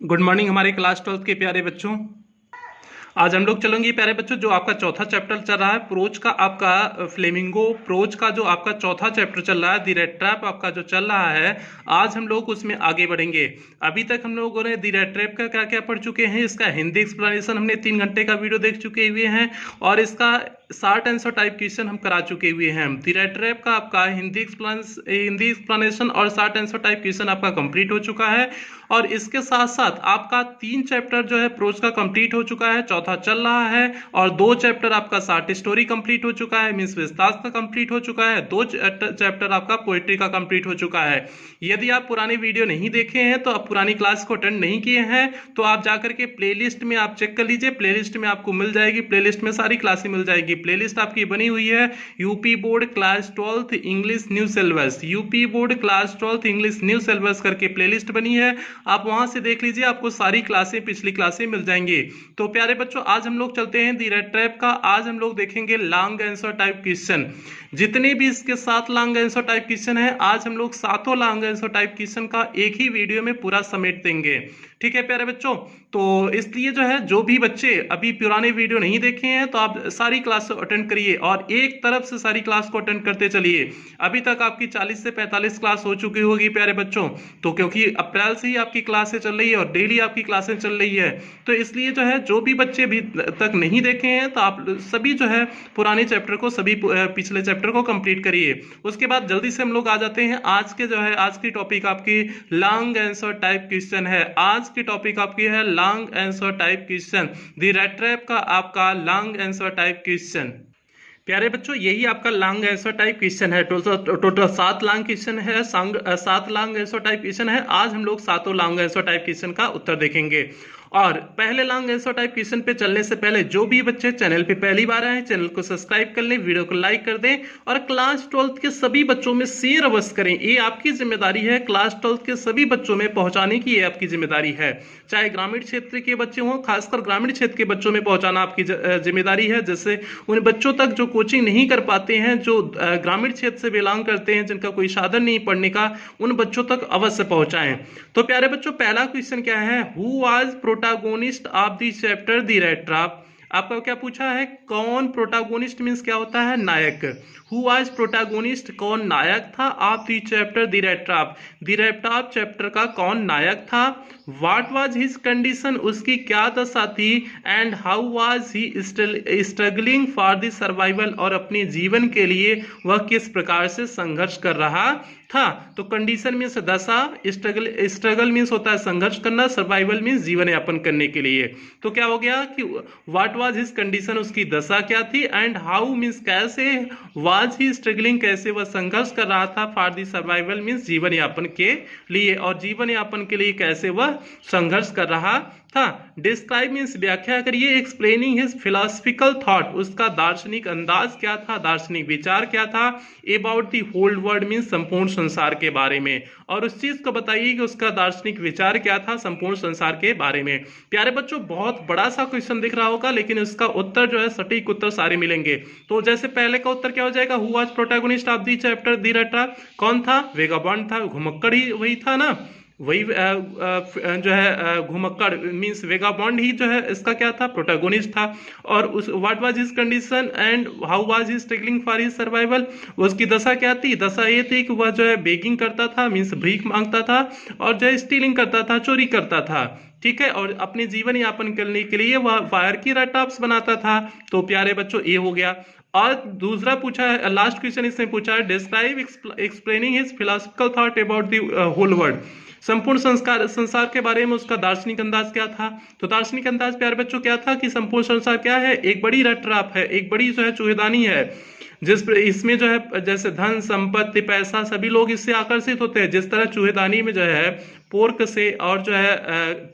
Good morning हमारे class 12 के प्यारे बच्चों। आज हम लोग चलेंगे प्यारे बच्चों, जो आपका चौथा चैप्टर चल रहा है प्रोज का, आपका फ्लेमिंगो प्रोज का जो आपका चौथा चैप्टर चल रहा है, द रेड ट्रैप आपका जो चल रहा है, आज हम लोग उसमें आगे बढ़ेंगे। अभी तक हम लोगों ने द रेड ट्रैप का क्या क्या पढ़ चुके हैं, इसका हिंदी एक्सप्लेनेशन हमने 3 घंटे का वीडियो देख चुके हुए हैं और इसका शॉर्ट आंसर टाइप क्वेश्चन हम करा चुके हुए हैं। द रेड ट्रैप का आपका हिंदी एक्सप्लेनेशन और शॉर्ट आंसर टाइप क्वेश्चन आपका कंप्लीट हो चुका है और इसके साथ साथ आपका 3 चैप्टर जो है प्रोज का कंप्लीट हो चुका है, चौथा चल रहा है और 2 चैप्टर आपका शॉर्ट स्टोरी कंप्लीट हो चुका है, मींस विस्तार का कंप्लीट हो चुका है, 2 चैप्टर आपका पोएट्री का कंप्लीट हो चुका है। यदि आप पुराने वीडियो नहीं देखे हैं, तो आप पुरानी क्लास को अटेंड नहीं किए हैं, तो आप जाकर के प्लेलिस्ट में आप चेक कर लीजिए। प्लेलिस्ट में आपको मिल जाएगी, प्लेलिस्ट में सारी क्लासें मिल जाएगी। प्लेलिस्ट आपकी बनी हुई है UP board class 12 English new syllabus, UP board class 12 English new syllabus करके प्लेलिस्ट बनी है, आप वहां से देख लीजिए, आपको सारी क्लासें पिछली क्लासें मिल जाएंगी। तो प्यारे बच्चों, आज हम लोग चलते हैं द रेड ट्रैप का। आज हम लोग देखेंगे लॉन्ग आंसर टाइप क्वेश्चन। जितने भी इसके 7 लॉन्ग आंसर टाइप क्वेश्चन है, आज हम लोग 7 लॉन्ग आंसर टाइप क्वेश्चन का एक ही वीडियो में पूरा समेट देंगे। ठीक है प्यारे बच्चों, तो इसलिए जो है, जो भी बच्चे अभी पुराने वीडियो नहीं देखे हैं, तो आप सारी क्लास अटेंड करिए और एक तरफ से सारी क्लास को अटेंड करते चलिए। अभी तक आपकी 40 से 45 क्लास हो चुकी होगी प्यारे बच्चों, तो क्योंकि अप्रैल से ही आपकी क्लासें चल रही है और डेली आपकी क्लासें चल रही है, तो इसलिए जो है, जो भी बच्चे भी तक नहीं देखे हैं, तो आप सभी जो है पुराने चैप्टर को, सभी पिछले चैप्टर को कंप्लीट करिए। उसके बाद जल्दी से हम लोग आ जाते हैं आज के, जो है आज की टॉपिक आपकी लॉन्ग आंसर टाइप क्वेश्चन है। आज की टॉपिक आपकी है long answer type question, the red trap का आपका लॉन्ग आंसर टाइप क्वेश्चन। प्यारे बच्चों, यही आपका लॉन्ग आंसर टाइप क्वेश्चन है। टोटल 7 लॉन्ग क्वेश्चन है, 7 लॉन्ग आंसर टाइप क्वेश्चन है। आज हम लोग 7 लॉन्ग आंसर टाइप क्वेश्चन का उत्तर देखेंगे। और पहले लॉन्ग आंसर टाइप क्वेश्चन पे चलने से पहले, जो भी बच्चे चैनल पे पहली बार आए हैं, चैनल को सब्सक्राइब कर लें, वीडियो को लाइक कर दें और क्लास 12 के सभी बच्चों में शेयर अवश्य करें। ये आपकी जिम्मेदारी है, क्लास 12 के सभी बच्चों में पहुंचाने की ये आपकी जिम्मेदारी है। चाहे ग्रामीण क्षेत्र के बच्चे हों, खासकर ग्रामीण क्षेत्र के बच्चों में पहुंचाना आपकी जिम्मेदारी है, जिससे उन बच्चों तक जो कोचिंग नहीं कर पाते हैं, जो ग्रामीण क्षेत्र से बिलोंग करते हैं, जिनका कोई साधन नहीं पढ़ने का, उन बच्चों तक अवश्य पहुंचाएं। तो प्यारे बच्चों, पहला क्वेश्चन क्या है, who was protagonist of the chapter the red trap. आपका क्या पूछा है, कौन प्रोटैगोनिस्ट मींस क्या होता है, नायक। हु वाज प्रोटैगोनिस्ट, कौन नायक था, of the chapter the red trap, the red trap chapter का कौन नायक था। व्हाट वाज हिज कंडीशन, उसकी क्या दशा थी। And how was he struggling for the survival, और अपने जीवन के लिए वह किस प्रकार से संघर्ष कर रहा था। तो कंडीशन मीन्स दशा, स्ट्रगल मीन्स होता है संघर्ष करना, सर्वाइवल मीन्स जीवन यापन करने के लिए। तो क्या हो गया कि व्हाट वाज हिज कंडीशन, उसकी दशा क्या थी। एंड हाउ मीन्स कैसे, वाज ही स्ट्रगलिंग, कैसे वह संघर्ष कर रहा था, फॉर द सर्वाइवल मीन्स जीवन यापन के लिए, और जीवन यापन के लिए कैसे वह संघर्ष कर रहा था। डिस्क्राइब मीन्स व्याख्या करिए, एक्सप्लेनिंग हिज फिलोसफिकल थॉट, उसका दार्शनिक अंदाज क्या था, दार्शनिक विचार क्या था। About the whole world means संपूर्ण संसार के बारे में, और उस चीज को बताइए कि उसका दार्शनिक विचार क्या था संपूर्ण संसार के बारे में। प्यारे बच्चों, बहुत बड़ा सा क्वेश्चन दिख रहा होगा, लेकिन इसका उत्तर जो है, सटीक उत्तर सारे मिलेंगे। तो जैसे पहले का उत्तर क्या हो जाएगा, who was protagonist of the chapter the red trap, कौन था, वेगाबॉन्ड था, घुमक्कड़ ही वही था ना, वही जो है घुमक्कड़ मींस वेगाबॉन्ड ही जो है इसका क्या था, प्रोटैगोनिस्ट था। और उस what was his condition and how was he struggling for his survival, उसकी दशा क्या थी, दशा ये थी कि वह जो है बेगिंग करता था, मींस भीख मांगता था, और जो है स्टीलिंग करता था, चोरी करता था। ठीक है, और अपने जीवन यापन करने के लिए वह फायर की रेटॉप्स बनाता था। तो प्यारे बच्चों, ये हो गया। और दूसरा पूछा है, लास्ट क्वेश्चन इसने पूछा है, describe explaining his philosophical thought about the whole world, संपूर्ण संसार के बारे में उसका दार्शनिक अंदाज क्या था। तो दार्शनिक अंदाज प्यारे बच्चों क्या था कि संपूर्ण संसार क्या है, एक बड़ी रेड ट्रैप है, एक बड़ी जो है चूहेदानी है, जिस इसमें जो है जैसे धन संपत्ति पैसा सभी लोग इससे आकर्षित होते हैं। जिस तरह चूहेदानी में जो है पोर्क से, और जो है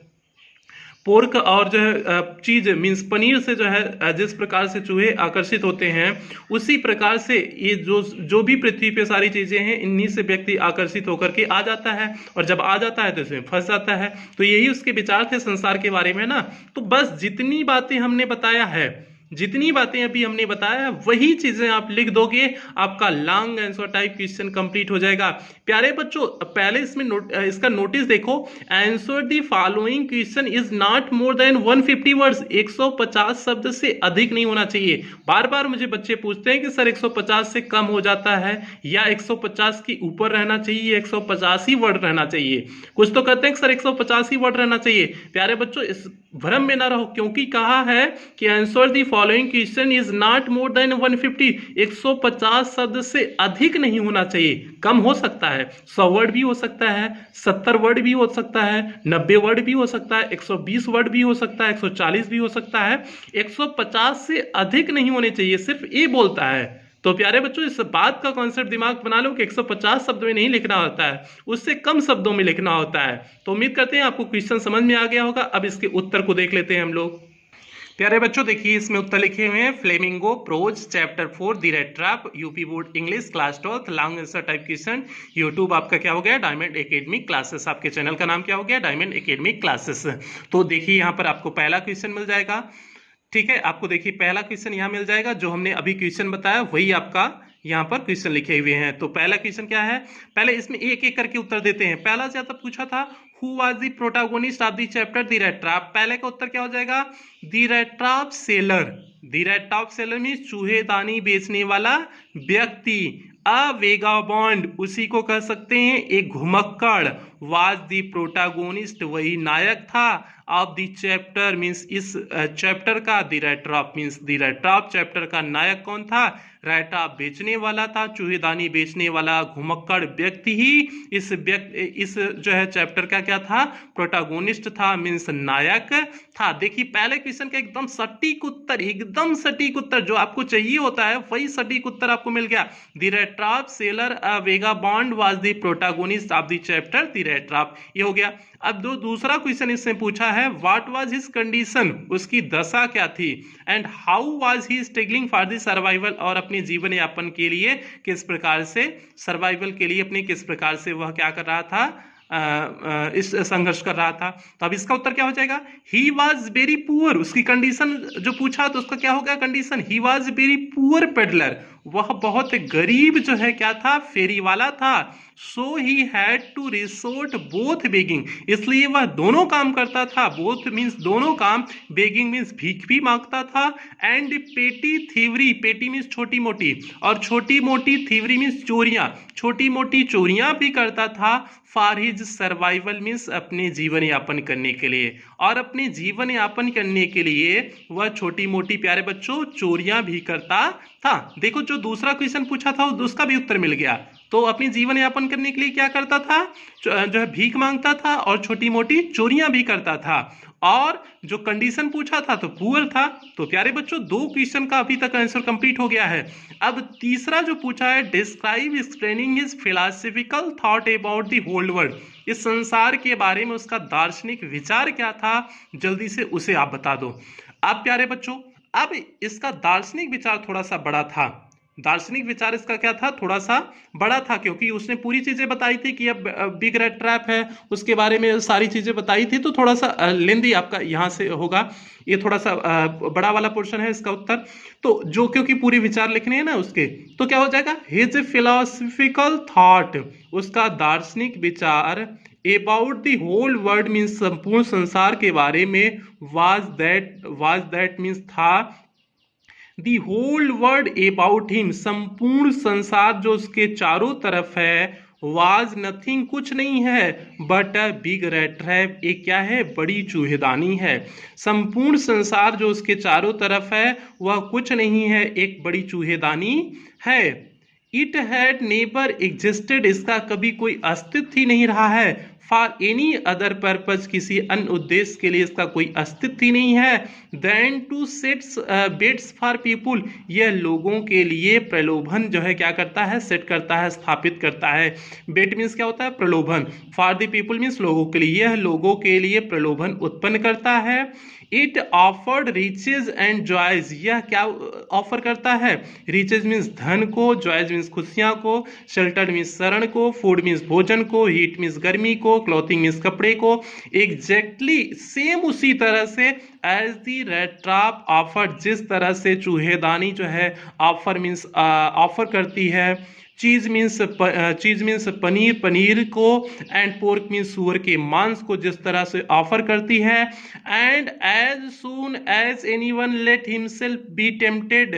पोर्क और जो है चीज मींस पनीर से जो है जिस प्रकार से चूहे आकर्षित होते हैं, उसी प्रकार से ये जो भी पृथ्वी पे सारी चीजें हैं, इन्हीं से व्यक्ति आकर्षित होकर के आ जाता है, और जब आ जाता है तो इसमें फंस जाता है। तो यही उसके विचार थे संसार के बारे में ना। तो बस जितनी बातें हमने बताया है, जितनी बातें अभी हमने बताया वही चीजें आप लिख दोगे, आपका long answer type question complete हो जाएगा। प्यारे बच्चों, पहले इसमें इसका नोटिस देखो, answer the following question is not more than 150 words, 150 शब्द से अधिक नहीं होना चाहिए। बार बार मुझे बच्चे पूछते हैं कि सर 150 से कम हो जाता है या 150 के ऊपर रहना चाहिए, 150 ही वर्ड रहना चाहिए। कुछ तो कहते हैं कि सर 150 ही वर्ड रहना चाहिए। प्यारे बच्चों, इस भ्रम में ना रहो, क्योंकि कहा है कि answer the following question is not more than 150, 150 शब्द से अधिक नहीं होना चाहिए। कम हो सकता है, 100 वर्ड भी हो सकता है, 70 वर्ड भी हो सकता है, 90 वर्ड भी हो सकता है, 120 वर्ड भी हो सकता है, 140 भी हो सकता है। 150 से अधिक नहीं होने चाहिए, सिर्फ ये बोलता है। तो प्यारे बच्चों, इस बात का कॉन्सेप्ट दिमाग बना लो कि 150 शब्द में नहीं लिखना होता है, उससे कम शब्दों में लिखना होता है। तो उम्मीद करते हैं आपको क्वेश्चन समझ में आ गया होगा। अब इसके उत्तर को देख लेते हैं हम लोग। प्यारे बच्चों, देखिए इसमें उत्तर लिखे हुए हैं, flamingo prose chapter 4 the red trap, UP board English class 12 long answer type question. YouTube आपका क्या हो गया, डायमंड एकेडमी क्लासेस। आपके चैनल का नाम क्या हो गया, डायमंड एकेडमी क्लासेस। तो देखिए यहाँ पर आपको पहला क्वेश्चन मिल जाएगा। ठीक है, आपको देखिए पहला क्वेश्चन यहाँ मिल जाएगा, जो हमने अभी क्वेश्चन बताया वही आपका यहाँ पर क्वेश्चन लिखे हुए हैं। तो पहला क्वेश्चन क्या है, पहले इसमें एक एक करके उत्तर देते हैं। पहला ज्यादा पूछा था, who was the protagonist of the chapter the red trap. पहले का उत्तर क्या हो जाएगा, the red trap seller. The red trap seller means चूहेदानी बेचने वाला व्यक्ति। अ वेगाबॉन्ड उसी को कह सकते हैं, एक घुमक्कड़। वाज द प्रोटैगोनिस्ट वही नायक था। ऑफ द चैप्टर मींस इस चैप्टर का। The red trap means the red trap chapter का नायक कौन था, रेड ट्रैप बेचने वाला था, चूहेदानी बेचने वाला घुमक्कड़ व्यक्ति ही इस जो है चैप्टर का क्या था, प्रोटैगोनिस्ट था, मींस नायक था। देखिए पहले क्वेश्चन का एकदम सटीक उत्तर, एकदम सटीक उत्तर जो आपको चाहिए होता है वही सटीक उत्तर आपको मिल गया। The red trap seller a vagabond was the protagonist of the chapter the red trap, ये हो गया। अब दूसरा क्वेश्चन इससे पूछा है, व्हाट वाज हिज कंडीशन, उसकी दशा क्या थी, and how was he struggling for the survival, और अपने जीवन यापन के लिए किस प्रकार से, सर्वाइवल के लिए अपने किस प्रकार से वह क्या कर रहा था, इस संघर्ष कर रहा था। तो अब इसका उत्तर क्या हो जाएगा, ही वॉज वेरी पुअर। उसकी कंडीशन जो पूछा तो उसका क्या होगा condition, he was very poor peddler, वह बहुत गरीब जो है क्या था, फेरी वाला था। So he had to resort both begging, इसलिए वह दोनों काम करता था। बोथ मीन्स दोनों काम, बेगिंग मीन्स भीख भी मांगता था, एंड पेटी थीवरी, पेटी मीन्स छोटी मोटी, और छोटी मोटी थीवरी मीन्स चोरियां, छोटी मोटी चोरियां भी करता था। फॉर हिज सर्वाइवल मीन्स अपने जीवन यापन करने के लिए, और अपने जीवन यापन करने के लिए वह छोटी मोटी प्यारे बच्चों चोरियां भी करता था। देखो जो दूसरा क्वेश्चन पूछा था उसका भी उत्तर मिल गया। तो अपनी जीवन यापन करने के लिए क्या करता था, जो है भीख मांगता था और छोटी मोटी चोरियां भी करता था। और जो कंडीशन पूछा था तो पुअर था। तो प्यारे बच्चों दो क्वेश्चन का अभी तक आंसर कंप्लीट हो गया है। अब तीसरा जो पूछा है, describe explaining his philosophical thought about the whole world, इस संसार के बारे में उसका दार्शनिक विचार क्या था, जल्दी से उसे आप बता दो। अब प्यारे बच्चों, अब इसका दार्शनिक विचार थोड़ा सा बड़ा था। दार्शनिक विचार इसका क्या था, थोड़ा सा बड़ा था, क्योंकि उसने पूरी चीजें बताई थी कि अब बिग रेड ट्रैप है, उसके बारे में सारी चीजें बताई थी। तो थोड़ा सा लेंदी आपका यहाँ से होगा, ये थोड़ा सा बड़ा वाला पोर्शन है इसका उत्तर। तो जो क्योंकि पूरे विचार लिखने हैं ना उसके, तो क्या हो जाएगा, हिज फिलोसॉफिकल थॉट, उसका दार्शनिक विचार about the whole world means संपूर्ण संसार के बारे में, वाज दैट मीन्स था, the whole world about him, संपूर्ण संसार जो उसके चारों तरफ है, वाज नथिंग कुछ नहीं है, but a big red trap, एक क्या है, बड़ी चूहेदानी है। संपूर्ण संसार जो उसके चारों तरफ है वह कुछ नहीं है, एक बड़ी चूहेदानी है। इट हैड नेवर एग्जिस्टेड, इसका कभी कोई अस्तित्व ही नहीं रहा है। फॉर एनी अदर पर्पज, किसी अन्य उद्देश्य के लिए इसका कोई अस्तित्व ही नहीं है। Then to sets bets for people, यह लोगों के लिए प्रलोभन जो है क्या करता है, सेट करता है, स्थापित करता है। बेट मीन्स क्या होता है, प्रलोभन। फॉर द पीपुल मीन्स लोगों के लिए, यह लोगों के लिए प्रलोभन उत्पन्न करता है। It offered riches and joys, यह क्या ऑफर करता है? रिचेज मीन्स धन को, जॉयज मीन्स खुशियां को, शेल्टर मीन्स शरण को, फूड मीन्स भोजन को, हीट मीन्स गर्मी को, क्लॉथिंग मीन्स कपड़े को। एग्जैक्टली सेम उसी तरह से as the red trap offer, जिस तरह से चूहेदानी जो है ऑफर मीन्स ऑफर करती है। चीज मीन्स पनीर, पनीर को, एंड पोर्क मीन्स सुअर के मांस को जिस तरह से ऑफर करती है। And as soon as anyone let himself be tempted,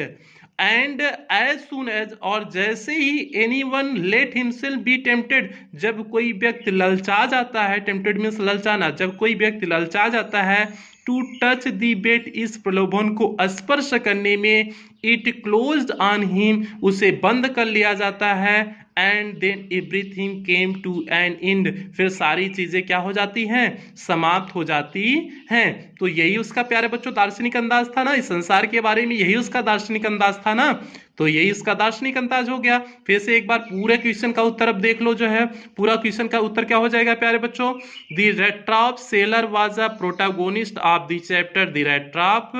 and as soon as, और जैसे ही anyone let himself be tempted, जब कोई व्यक्ति ललचा जाता है, टेम्पटेड मीन्स ललचाना, जब कोई व्यक्ति ललचा जाता है, टू टच दी बेट, इस प्रलोभन को स्पर्श करने में, इट क्लोज्ड ऑन हिम, उसे बंद कर लिया जाता है। And then everything came to an end, फिर सारी चीजें क्या हो जाती हैं? समाप्त हो जाती हैं। तो यही उसका प्यारे बच्चों दार्शनिक अंदाज था ना, इस संसार के बारे में यही उसका दार्शनिक अंदाज था ना, तो यही इसका दार्शनिक अंदाज हो गया। फिर से एक बार पूरे क्वेश्चन का उत्तर अब देख लो, जो है पूरा क्वेश्चन का उत्तर क्या हो जाएगा प्यारे बच्चों? The red trap seller was a protagonist of the chapter the red trap.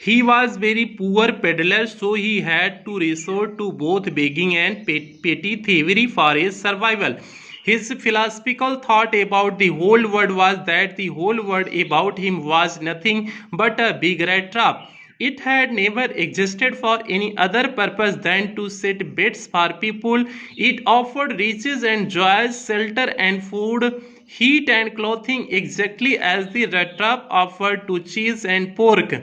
He was very poor peddler, so he had to resort to both begging and petty thievery for his survival. His philosophical thought about the whole world was that the whole world about him was nothing but a big rat trap. It had never existed for any other purpose than to set bets for people. It offered riches and joys, shelter and food, heat and clothing, exactly as the rat trap offered to cheese and pork.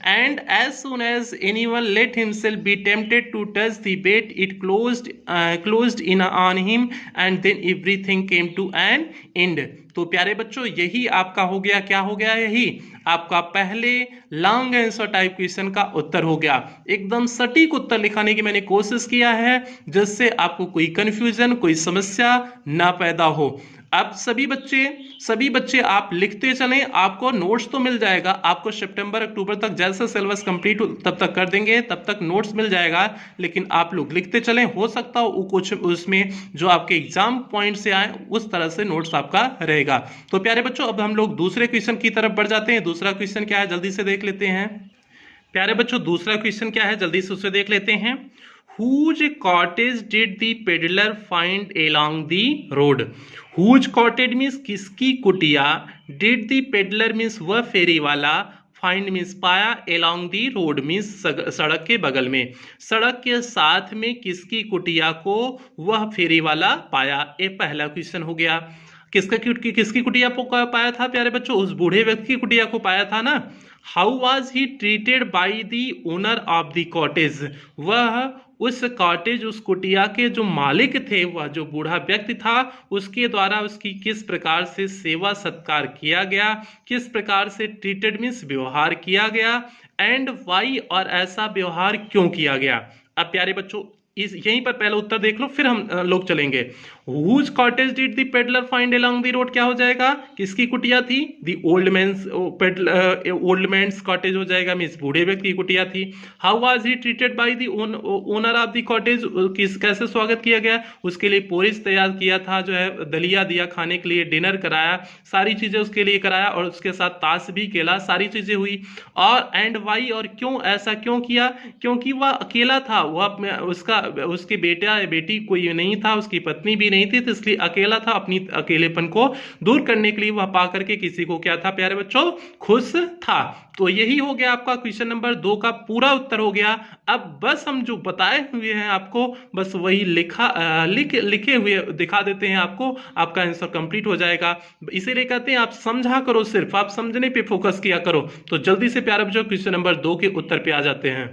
And as soon as anyone let himself be tempted to touch the bait, it closed in on him, and then everything came to an end. तो प्यारे बच्चों यही आपका हो गया, क्या हो गया? यही आपका पहले लॉन्ग आंसर टाइप क्वेश्चन का उत्तर हो गया। एकदम सटीक उत्तर लिखाने की मैंने कोशिश किया है, जिससे आपको कोई कंफ्यूजन, कोई समस्या ना पैदा हो। अब सभी बच्चे आप लिखते चलें, आपको नोट्स तो मिल जाएगा, आपको सितंबर अक्टूबर तक जैसा सिलेबस कंप्लीट तब तक कर देंगे, तब तक नोट्स मिल जाएगा, लेकिन आप लोग लिखते चलें। हो सकता हो कुछ उसमें जो आपके एग्जाम पॉइंट से आए उस तरह से नोट्स आपका रहेगा। तो प्यारे बच्चों अब हम लोग दूसरे क्वेश्चन की तरफ बढ़ जाते हैं। दूसरा क्वेश्चन क्या है जल्दी से देख लेते हैं। प्यारे बच्चों दूसरा क्वेश्चन क्या है जल्दी से उसे देख लेते हैं। Whose cottage did the peddler find along the road? Whose cottage means किसकी कुटिया, did the peddler means वह फेरी वाला, find means पाया, along the road means सड़क के बगल में, सड़क के साथ में किसकी कुटिया को वह फेरी वाला पाया। ये पहला क्वेश्चन हो गया। किसकी कुटिया को पाया था प्यारे बच्चों? उस बूढ़े व्यक्ति की कुटिया को पाया था ना। How was he treated by the owner of the cottage? वह उस कॉटेज, उस कुटिया के जो मालिक थे, वह जो बूढ़ा व्यक्ति था, उसके द्वारा उसकी किस प्रकार से सेवा सत्कार किया गया, किस प्रकार से ट्रीटेड मीन्स व्यवहार किया गया, एंड वाई, और ऐसा व्यवहार क्यों किया गया। अब प्यारे बच्चों यहीं पर पहला उत्तर देख लो, फिर हम लोग चलेंगे। Whose cottage did the peddler find along the road? क्या हो जाएगा? किसकी कुटिया थी? The old man's cottage हो जाएगा, मीन्स बूढ़े व्यक्ति की कुटिया थी। How was he treated by the owner of the cottage? कैसे स्वागत किया गया? उसके लिए पोरिज तैयार किया था, जो है दलिया दिया खाने के लिए, डिनर कराया, सारी चीजें उसके लिए कराया, और उसके साथ ताश भी खेला, सारी चीजें हुई। और एंड वाई, और क्यों, ऐसा क्यों किया? क्योंकि वह अकेला था, वह उसके बेटी कोई नहीं था, उसकी पत्नी भी नहीं थी, तो इसलिए अकेला था। अपनी अकेलेपन को दूर करने के लिए वह पा करके किसी को क्या था प्यारे बच्चों? खुश था। तो यही हो गया आपका क्वेश्चन नंबर 2 का पूरा उत्तर हो गया। अब बस हम जो बताए हुए हैं आपको, बस वही लिखे हुए दिखा देते हैं आपको, आपका आंसर कंप्लीट हो जाएगा। इसीलिए कहते हैं आप समझा करो, सिर्फ आप समझने पे फोकस किया करो। तो जल्दी से प्यारे बच्चों क्वेश्चन नंबर 2 के उत्तर पे आ जाते हैं।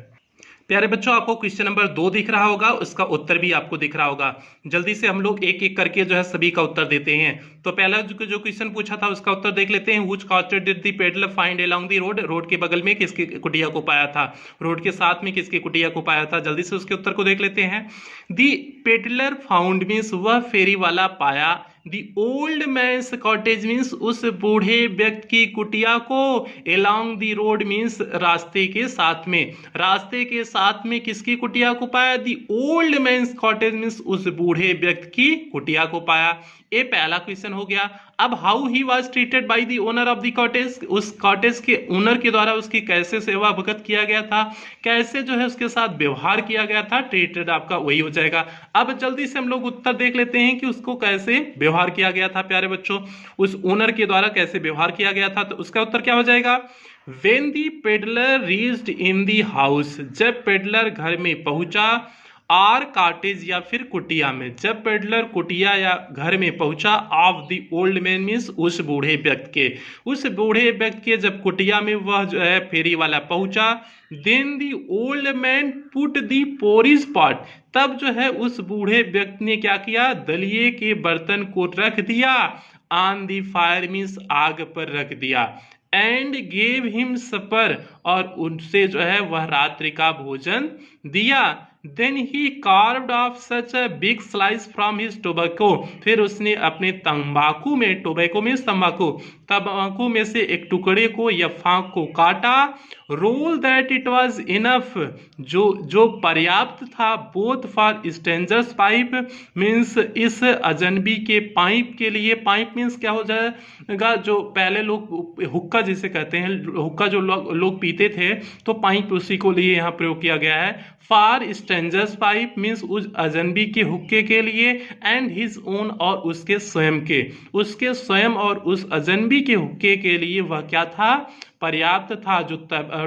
प्यारे बच्चों आपको क्वेश्चन नंबर 2 दिख रहा होगा, उसका उत्तर भी आपको दिख रहा होगा। जल्दी से हम लोग एक एक करके जो है सभी का उत्तर देते हैं। तो पहला जो क्वेश्चन पूछा था उसका उत्तर देख लेते हैं। Which cottage did the peddler find along the road? Road के बगल में किसकी कुटिया को पाया था? रोड के साथ में किसकी कुटिया को पाया था? जल्दी से उसके उत्तर को देख लेते हैं। द पेडलर फाउंड मीन्स वह फेरी वाला पाया, the old man's cottage means उस बूढ़े व्यक्ति की कुटिया को, एलॉन्ग दी रोड मीन्स रास्ते के साथ में, रास्ते के साथ में किसकी कुटिया को पाया? The old man's cottage means उस बूढ़े व्यक्ति की कुटिया को पाया। ये पहला क्वेश्चन हो गया। अब how he was treated by the owner of the cottage, उस कॉटेज के ओनर के द्वारा उसकी कैसे सेवा भगत किया गया था, कैसे जो है उसके साथ व्यवहार किया गया था, ट्रीटेड आपका वही हो जाएगा। अब जल्दी से हम लोग उत्तर देख लेते हैं कि उसको कैसे व्यवहार किया गया था प्यारे बच्चों, उस ओनर के द्वारा कैसे व्यवहार किया गया था। तो उसका उत्तर क्या हो जाएगा, when the peddler reached in the house, जब पेडलर घर में पहुंचा, आर कॉटेज या फिर कुटिया में, जब पेडलर कुटिया या घर में पहुंचा, of the old man means उस बूढ़े व्यक्ति के, उस बूढ़े व्यक्ति के जब कुटिया में वह जो है फेरी वाला पहुंचा, then the old man put the porridge pot, तब जो है उस बूढ़े व्यक्ति ने क्या किया, दलिये के बर्तन को रख दिया, ऑन द फायर मीन्स आग पर रख दिया, एंड गेव हिम सपर, और उनसे जो है वह रात्रि का भोजन दिया। Then he carved off such a big slice from his tobacco, फिर उसने अपने तंबाकू में, टोबैको में तंबाकू, तंबाकू में से एक टुकड़े को या फांक को काटा, roll that it was enough, जो पर्याप्त था, both for stranger's pipe means इस अजनबी के पाइप के लिए, पाइप मीन्स क्या हो जाएगा, जो पहले लोग हुक्का जिसे कहते हैं, हुक्का जो लोग पीते थे, तो पाइप उसी को लिए यहाँ प्रयोग किया गया है। फॉर स्ट्रेंजर्स पाइप मीन्स उस अजनबी के हुक्के के लिए, एंड हिज ओन और उसके स्वयं के, उसके स्वयं और उस अजनबी के हुक्के के लिए वह क्या था, पर्याप्त था। जो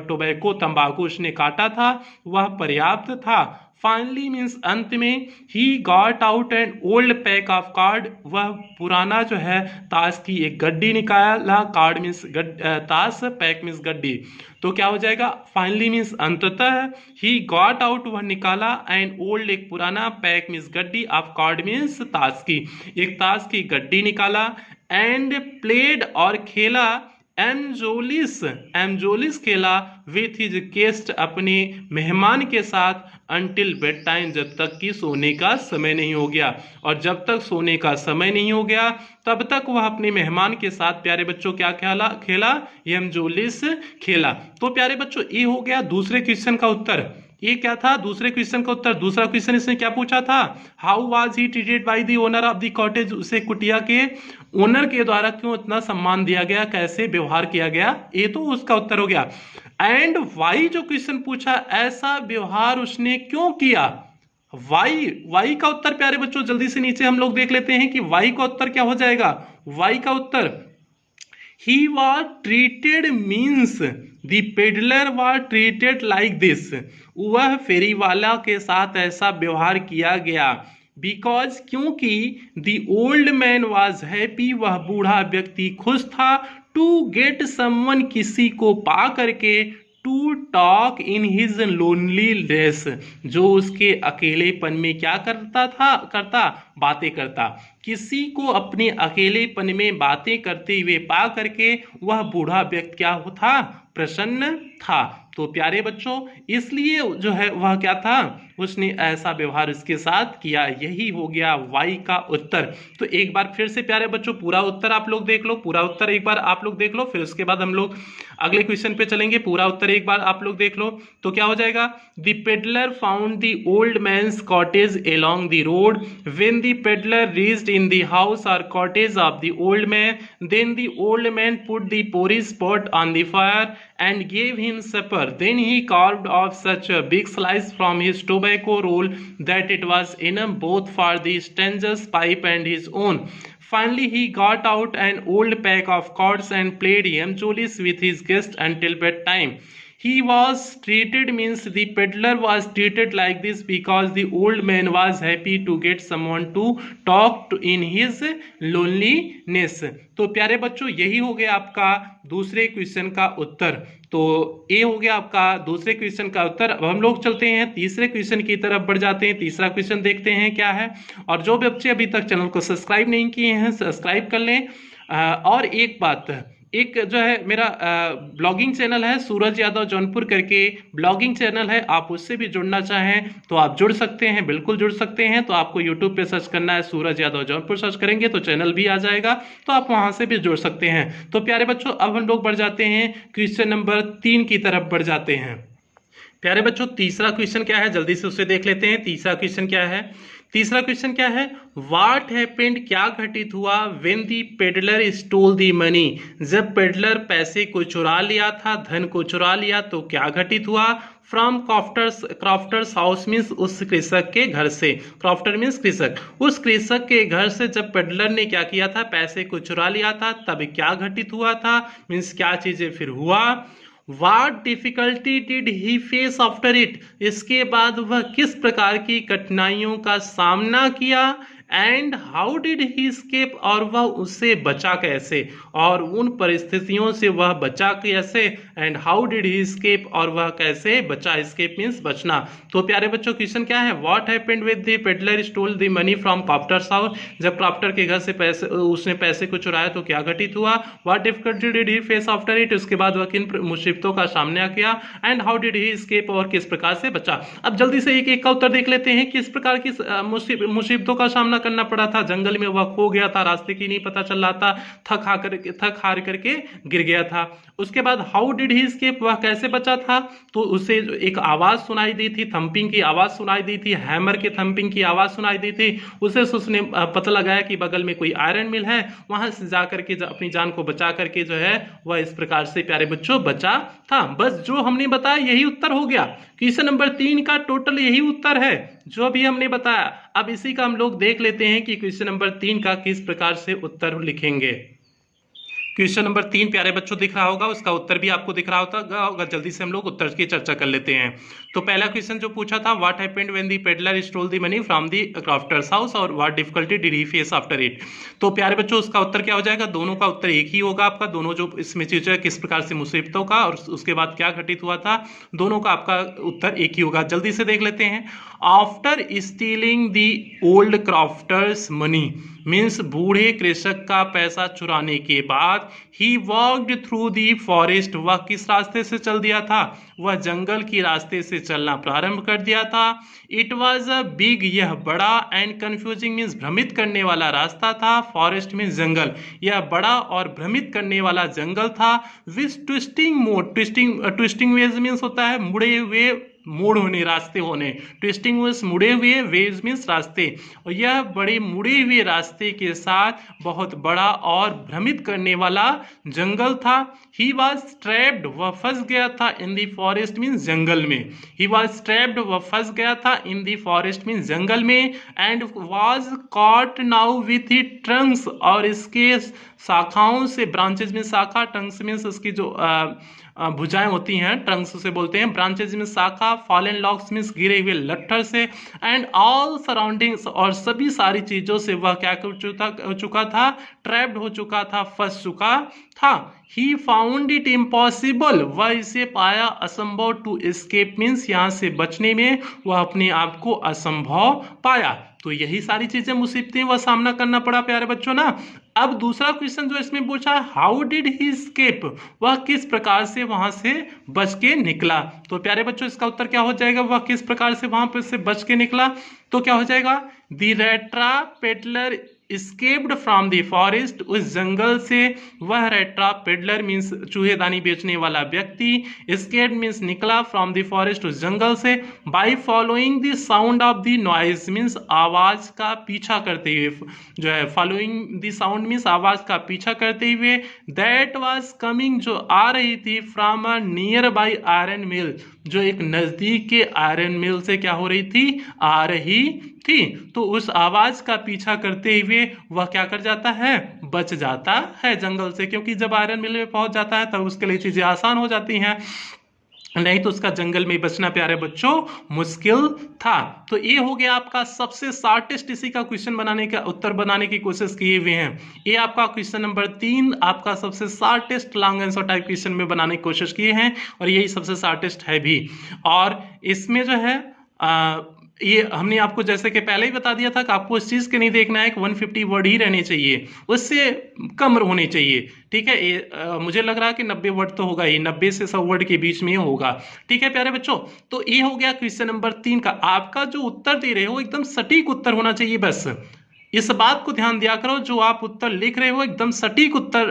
टोबैको तंबाकू उसने काटा था वह पर्याप्त था। फाइनली मीन्स अंत में, he got out an old pack of card, वह पुराना जो है ताश की एक गड्डी निकाला, कार्ड मीन्स ताश, पैक मीन्स गड्डी, तो क्या हो जाएगा, फाइनली मीन्स अंततः, ही गॉट आउट वह निकाला, एन ओल्ड एक पुराना, पैक मीन्स गड्डी, ऑफ कार्ड मीन्स ताश की, एक ताश की गड्डी निकाला, एंड प्लेड और खेला, एमजोलिस खेला, विथ हिज गेस्ट अपने मेहमान के साथ, अंटिल बेड टाइम जब तक कि सोने का समय नहीं हो गया, और जब तक सोने का समय नहीं हो गया तब तक वह अपने मेहमान के साथ प्यारे बच्चों क्या खेला, एमजोलिस खेला। तो प्यारे बच्चों ये हो गया दूसरे क्वेश्चन का उत्तर। ये क्या था दूसरे क्वेश्चन का उत्तर। दूसरा क्वेश्चन इसने क्या पूछा था, how was he treated by the owner of the cottage, उसे कुटिया के ओनर के द्वारा क्यों इतना सम्मान दिया गया, कैसे व्यवहार किया गया, ये तो उसका उत्तर हो गया। एंड वाई जो क्वेश्चन पूछा, ऐसा व्यवहार उसने क्यों किया, वाई का उत्तर प्यारे बच्चों जल्दी से नीचे हम लोग देख लेते हैं कि वाई का उत्तर क्या हो जाएगा। वाई का उत्तर, he was treated means the peddler was treated like this, वह फेरी वाला के साथ ऐसा व्यवहार किया गया, बिकॉज क्योंकि the old man was happy, वह बूढ़ा व्यक्ति खुश था, to get someone किसी को पा करके, to talk in his loneliness, जो उसके अकेलेपन में क्या करता बातें करता, किसी को अपने अकेलेपन में बातें करते हुए पा करके वह बूढ़ा व्यक्ति क्या था, प्रसन्न था। तो प्यारे बच्चों इसलिए जो है वह क्या था, उसने ऐसा व्यवहार उसके साथ किया, यही हो गया वाई का उत्तर। तो एक बार फिर से प्यारे बच्चों पूरा उत्तर आप लोग देख लो, पूरा उत्तर एक बार आप लोग देख लो, फिर उसके बाद हम लोग अगले क्वेश्चन पे चलेंगे। पूरा उत्तर एक बार आप लोग देख लो तो क्या हो जाएगा, the peddler found the old man's cottage along the road, when the peddler reached in the house और cottage of the old man, then the old man put the porridge pot on the fire and gave him supper. Then he carved off such a big slice from his tobacco roll that it was enough both for the stranger's pipe and his own. Finally, he got out an old pack of cards and played yamcholis with his guest until bedtime. He was treated means the peddler was treated like this because the old man was happy to get someone to talk to in his loneliness. तो प्यारे बच्चों यही हो गया आपका दूसरे question का उत्तर। तो ये हो गया आपका दूसरे क्वेश्चन का उत्तर। अब हम लोग चलते हैं तीसरे क्वेश्चन की तरफ बढ़ जाते हैं। तीसरा क्वेश्चन देखते हैं क्या है, और जो बच्चे अभी तक चैनल को सब्सक्राइब नहीं किए हैं सब्सक्राइब कर लें। और एक बात, एक जो है मेरा ब्लॉगिंग चैनल है सूरज यादव जौनपुर करके ब्लॉगिंग चैनल है, आप उससे भी जुड़ना चाहें तो आप जुड़ सकते हैं, बिल्कुल जुड़ सकते हैं। तो आपको यूट्यूब पे सर्च करना है सूरज यादव जौनपुर, सर्च करेंगे तो चैनल भी आ जाएगा, तो आप वहां से भी जुड़ सकते हैं। तो प्यारे बच्चों अब हम लोग बढ़ जाते हैं क्वेश्चन नंबर 3 की तरफ बढ़ जाते हैं। प्यारे बच्चों तीसरा क्वेश्चन क्या है, जल्दी से उसे देख लेते हैं। तीसरा क्वेश्चन क्या है, तीसरा क्वेश्चन क्या है, व्हाट हैपेंड, क्या घटित हुआ, when the peddler stole the money, जब पेडलर पैसे को चुरा लिया था, धन को चुरा लिया तो क्या घटित हुआ, फ्रॉम क्रॉफ्टर्स हाउस मीन्स उस कृषक के घर से, क्रॉफ्टर मीन्स कृषक, उस कृषक के घर से जब पेडलर ने क्या किया था, पैसे को चुरा लिया था, तब क्या घटित हुआ था, मीन्स क्या चीजें फिर हुआ। What difficulty did he face after it, इसके बाद वह किस प्रकार की कठिनाइयों का सामना किया, and how did he escape, और वह उससे बचा कैसे, और उन परिस्थितियों से वह बचा कैसे, and how did he escape, और वह कैसे बचा, escape मीन्स बचना। तो प्यारे बच्चों क्वेश्चन क्या है, what happened with the peddler stole the money from crofter's house, जब क्रॉफ्टर के घर से उसने पैसे को चुराया तो क्या घटित हुआ, what difficulty did he face after it, उसके बाद वह किन मुसीबतों का सामना किया, and how did he escape, और किस प्रकार से बचा। अब जल्दी से एक एक का उत्तर देख लेते हैं, किस प्रकार की मुसीबतों का सामना करना पड़ा था, जंगल में वह खो गया था, रास्ते की नहीं पता चल रहा था, थक हार करके गिर गया था। उसके बाद हाउ डिड ही एस्केप, वह कैसे बचा था, तो उसे एक आवाज सुनाई दी थी, थंपिंग की आवाज सुनाई दी थी, हैमर के थंपिंग की आवाज सुनाई दी थी, उसने पता लगाया कि बगल में कोई आयरन मिल है, वहां से जाकर के अपनी जान को बचा करके जो है वह इस प्रकार से प्यारे बच्चों बचा था। बस जो हमने बताया यही उत्तर हो गया, क्वेश्चन नंबर 3 का टोटल यही उत्तर है जो भी हमने बताया। अब इसी का हम लोग देख लेते हैं कि क्वेश्चन नंबर 3 का किस प्रकार से उत्तर लिखेंगे। क्वेश्चन नंबर 3 प्यारे बच्चों दिख रहा होगा, उसका उत्तर भी आपको दिख रहा होगा। जल्दी से हम लोग उत्तर की चर्चा कर लेते हैं। तो पहला क्वेश्चन जो पूछा था, what happened when the peddler stole the money from the crofter's house, और what difficulty did he face after it. तो प्यारे बच्चों उसका उत्तर क्या हो जाएगा, दोनों का उत्तर एक ही होगा आपका, दोनों जो इसमें चीजें किस प्रकार से मुसीबतों का और उसके बाद क्या घटित हुआ था, दोनों का आपका उत्तर एक ही होगा। जल्दी से देख लेते हैं। After stealing the old crofter's money means बूढ़े कृषक का पैसा चुराने के बाद, he walked through the forest, वह किस रास्ते से चल दिया था, वह जंगल की रास्ते से चलना प्रारंभ कर दिया था। इट वॉज अ बिग, यह बड़ा, एंड कंफ्यूजिंग मीन्स भ्रमित करने वाला रास्ता था, फॉरेस्ट मीन्स जंगल, यह बड़ा और भ्रमित करने वाला जंगल था। विथ ट्विस्टिंग मोड, ट्विस्टिंग वेज मीन्स होता है मुड़े हुए, मोड़ होने, रास्ते होने, ट्विस्टिंग मीन्स मुड़े हुए, वेज मीन्स रास्ते, और यह बड़े मुड़े हुए रास्ते के साथ बहुत बड़ा और भ्रमित करने वाला जंगल था। ही वॉज ट्रैप्ड, वह फंस गया था, इन दी फॉरेस्ट मीन्स जंगल में, ही वॉज ट्रैप्ड, वह फंस गया था, इन दी फॉरेस्ट मीन्स जंगल में, and was caught now with he Trunks, और इसके शाखाओं से, ब्रांचेज में शाखा, ट्रंक्स मीन्स उसकी जो भुजाएं होती हैं, ट्रंक्स उसे बोलते हैं, ब्रांचेज में शाखा, फॉलन लॉक्स मीन्स गिरे हुए लट्ठर से, एंड ऑल सराउंडिंग्स, और सभी सारी चीजों से वह क्या कर चुका था, ट्रैप्ड हो चुका था, फंस चुका था। ही फाउंड इट इम्पॉसिबल, वह इसे पाया असंभव, टू एस्केप मीन्स यहाँ से बचने में वह अपने आप को असंभव पाया। तो यही सारी चीजें मुसीबतें वह सामना करना पड़ा प्यारे बच्चों ना। अब दूसरा क्वेश्चन जो इसमें पूछा, हाउ डिड ही एस्केप, वह किस प्रकार से वहां से बच के निकला। तो प्यारे बच्चों इसका उत्तर क्या हो जाएगा, वह किस प्रकार से वहां पर से बच के निकला, तो क्या हो जाएगा, the rattrap peddler escaped from the forest, उस जंगल से वह रेट्रा पेडलर मीन्स चूहेदानी बेचने वाला व्यक्ति, escaped मीन्स निकला, from the forest उस जंगल से, by following the sound of the noise means आवाज का पीछा करते हुए, जो है following the sound मीन्स आवाज का पीछा करते हुए, that was coming जो आ रही थी, from a nearby iron mill जो एक नजदीक के आयरन मिल से क्या हो रही थी, आ रही थी। तो उस आवाज का पीछा करते हुए वह क्या कर जाता है, बच जाता है जंगल से, क्योंकि जब आयरन मिल में पहुंच जाता है तब उसके लिए चीजें आसान हो जाती हैं, नहीं तो उसका जंगल में बचना प्यारे बच्चों मुश्किल था। तो ये हो गया आपका सबसे शॉर्टेस्ट, इसी का क्वेश्चन बनाने का उत्तर बनाने की कोशिश किए हुए हैं। ये आपका क्वेश्चन नंबर 3 आपका सबसे shortest long answer type question में बनाने की कोशिश किए हैं, और यही सबसे शॉर्टेस्ट है भी। और इसमें जो है ये हमने आपको जैसे कि पहले ही बता दिया था कि आपको इस चीज के नहीं देखना है कि 150 वर्ड ही रहने चाहिए, उससे कम होने चाहिए, ठीक है। मुझे लग रहा है कि 90 वर्ड तो होगा ही, 90 से 100 वर्ड के बीच में होगा, ठीक है प्यारे बच्चों। तो ये हो गया क्वेश्चन नंबर 3 का। आपका जो उत्तर दे रहे हो एकदम सटीक उत्तर होना चाहिए बस, इस बात को ध्यान दिया करो, जो आप उत्तर लिख रहे हो एकदम सटीक उत्तर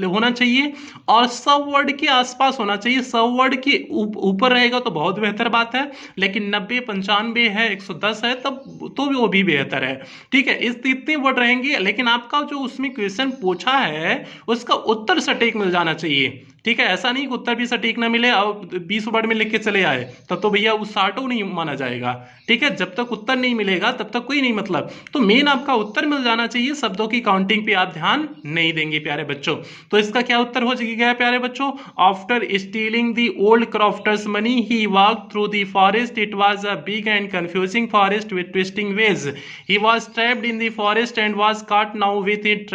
होना चाहिए और 100 वर्ड के आसपास होना चाहिए। 100 वर्ड के ऊपर रहेगा तो बहुत बेहतर बात है, लेकिन 90, 95 है, 110 है, तब तो वो भी बेहतर है। ठीक है, इतने वर्ड रहेंगे, लेकिन आपका जो उसमें क्वेश्चन पूछा है उसका उत्तर सटीक मिल जाना चाहिए। ठीक है, ऐसा नहीं कि उत्तर भी सटीक ना मिले और 20 वर्ड में लिख के चले आए, तब तो भैया उस साटो नहीं माना जाएगा। ठीक है, जब तक उत्तर नहीं मिलेगा तब तक कोई नहीं मतलब। तो मेन आपका उत्तर मिल जाना चाहिए, शब्दों की काउंटिंग पे आप ध्यान नहीं देंगे प्यारे बच्चों। तो इसका क्या उत्तर हो गया प्यारे बच्चों? After stealing the old crofter's money he walk through the forest. It was a big and confusing forest with twisting ways. He was trapped in the forest and was caught now with its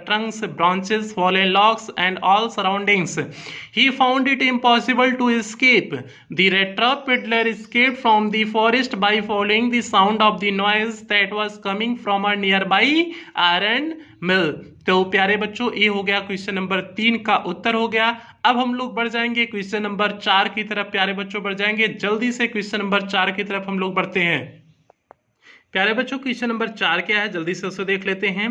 trunks, branches, fallen logs, and all surroundings. He found it impossible to escape. The red-trap peddler escaped from the forest by following the sound of the noise that was coming from a nearby iron mill. तो प्यारे बच्चों, ये हो गया question number 3 का उत्तर हो गया। अब हम लोग बढ़ जाएंगे क्वेश्चन नंबर 4 की तरफ। प्यारे बच्चों बढ़ जाएंगे जल्दी से, क्वेश्चन नंबर 4 की तरफ हम लोग बढ़ते हैं। प्यारे बच्चों, क्वेश्चन नंबर 4 क्या है, जल्दी से उसे देख लेते हैं।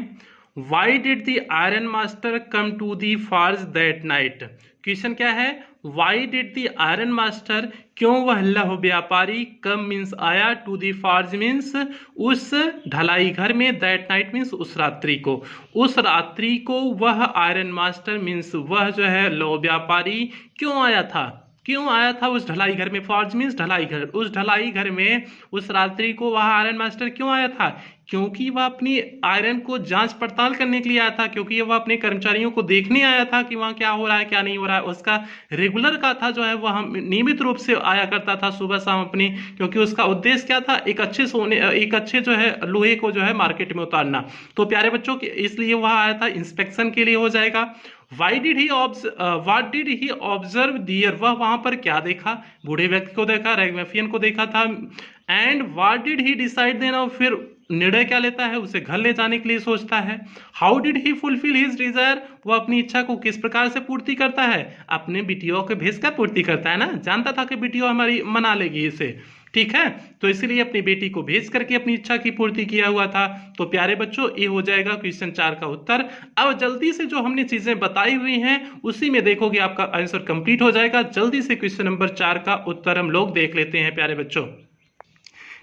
Why did the iron master come to the forge that night? Question क्या है? Why did the iron master, क्यों वह लौह व्यापारी, कम मीन्स आया, टू द फॉर्ज मीन्स उस ढलाई घर में, दैट नाइट मीन्स उस रात्रि को। उस रात्रि को वह आयरन मास्टर मीन्स वह जो है लौह व्यापारी क्यों आया था? क्यों आया था उस ढलाई घर में? फॉर्ज मीन्स ढलाई घर। उस ढलाई घर में उस रात्रि को वह आयरन मास्टर क्यों आया था? क्योंकि वह अपनी आयरन को जांच पड़ताल करने के लिए आया था, क्योंकि वह अपने कर्मचारियों को देखने आया था कि वहाँ क्या हो रहा है क्या नहीं हो रहा है। उसका रेगुलर का था जो है वह नियमित रूप से आया करता था सुबह शाम अपनी, क्योंकि उसका उद्देश्य क्या था? एक अच्छे जो है लोहे को जो है मार्केट में उतारना। तो प्यारे बच्चों, इसलिए वह आया था, इंस्पेक्शन के लिए हो जाएगा। Why did he what did he observe there? वह वहां पर क्या देखा? बूढ़े व्यक्ति को देखा, रैगमैफियन को देखा था। And what did he decide then? और फिर निर्णय क्या लेता है? उसे घर ले जाने के लिए सोचता है। How did he fulfil his Dzire? वो अपनी इच्छा को किस प्रकार से पूर्ति करता है? अपने बिटियों को भेज कर पूर्ति करता है ना, जानता था कि बिटियों हमारी मना लेगी इसे। ठीक है, तो इसीलिए अपनी बेटी को भेज करके अपनी इच्छा की पूर्ति किया हुआ था। तो प्यारे बच्चों, ये हो जाएगा क्वेश्चन 4 का उत्तर। अब जल्दी से जो हमने चीजें बताई हुई हैं उसी में देखोगे आपका आंसर कंप्लीट हो जाएगा। जल्दी से क्वेश्चन नंबर 4 का उत्तर हम लोग देख लेते हैं प्यारे बच्चों।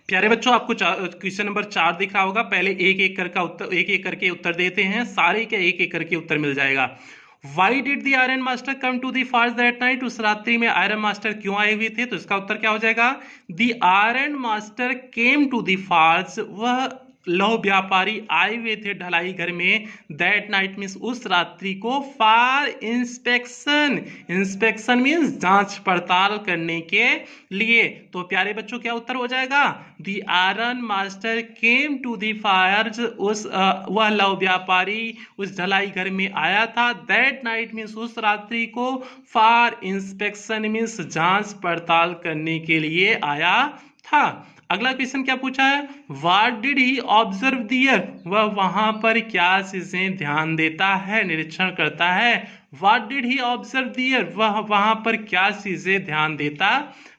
प्यारे बच्चों, आपको क्वेश्चन नंबर 4 दिख रहा होगा। पहले एक एक करके उत्तर देते हैं, सारे के एक एक करके उत्तर मिल जाएगा। Why did the iron master come to the forge that night? उस रात्रि में आयरन मास्टर क्यों आए हुए थे? तो इसका उत्तर क्या हो जाएगा? The iron master came to the forge, वह लौह व्यापारी आए हुए थे ढलाई घर में, दैट नाइट मीन्स उस रात्रि को, फॉर इंस्पेक्शन। इंस्पेक्शन मीन्स जांच पड़ताल करने के लिए। तो प्यारे बच्चों, क्या उत्तर हो जाएगा? The iron master came to the forge, वह लौह व्यापारी उस ढलाई घर में आया था, दैट नाइट मीन्स उस रात्रि को, फॉर इंस्पेक्शन मीन्स जांच पड़ताल करने के लिए आया था। अगला क्वेश्चन क्या पूछा है? व्हाट डिड ही ऑब्जर्व दियर? वह वहां पर क्या चीजें ध्यान देता है, निरीक्षण करता है? व्हाट डिड ही ऑब्जर्व दियर? वह वहां पर क्या चीजें ध्यान देता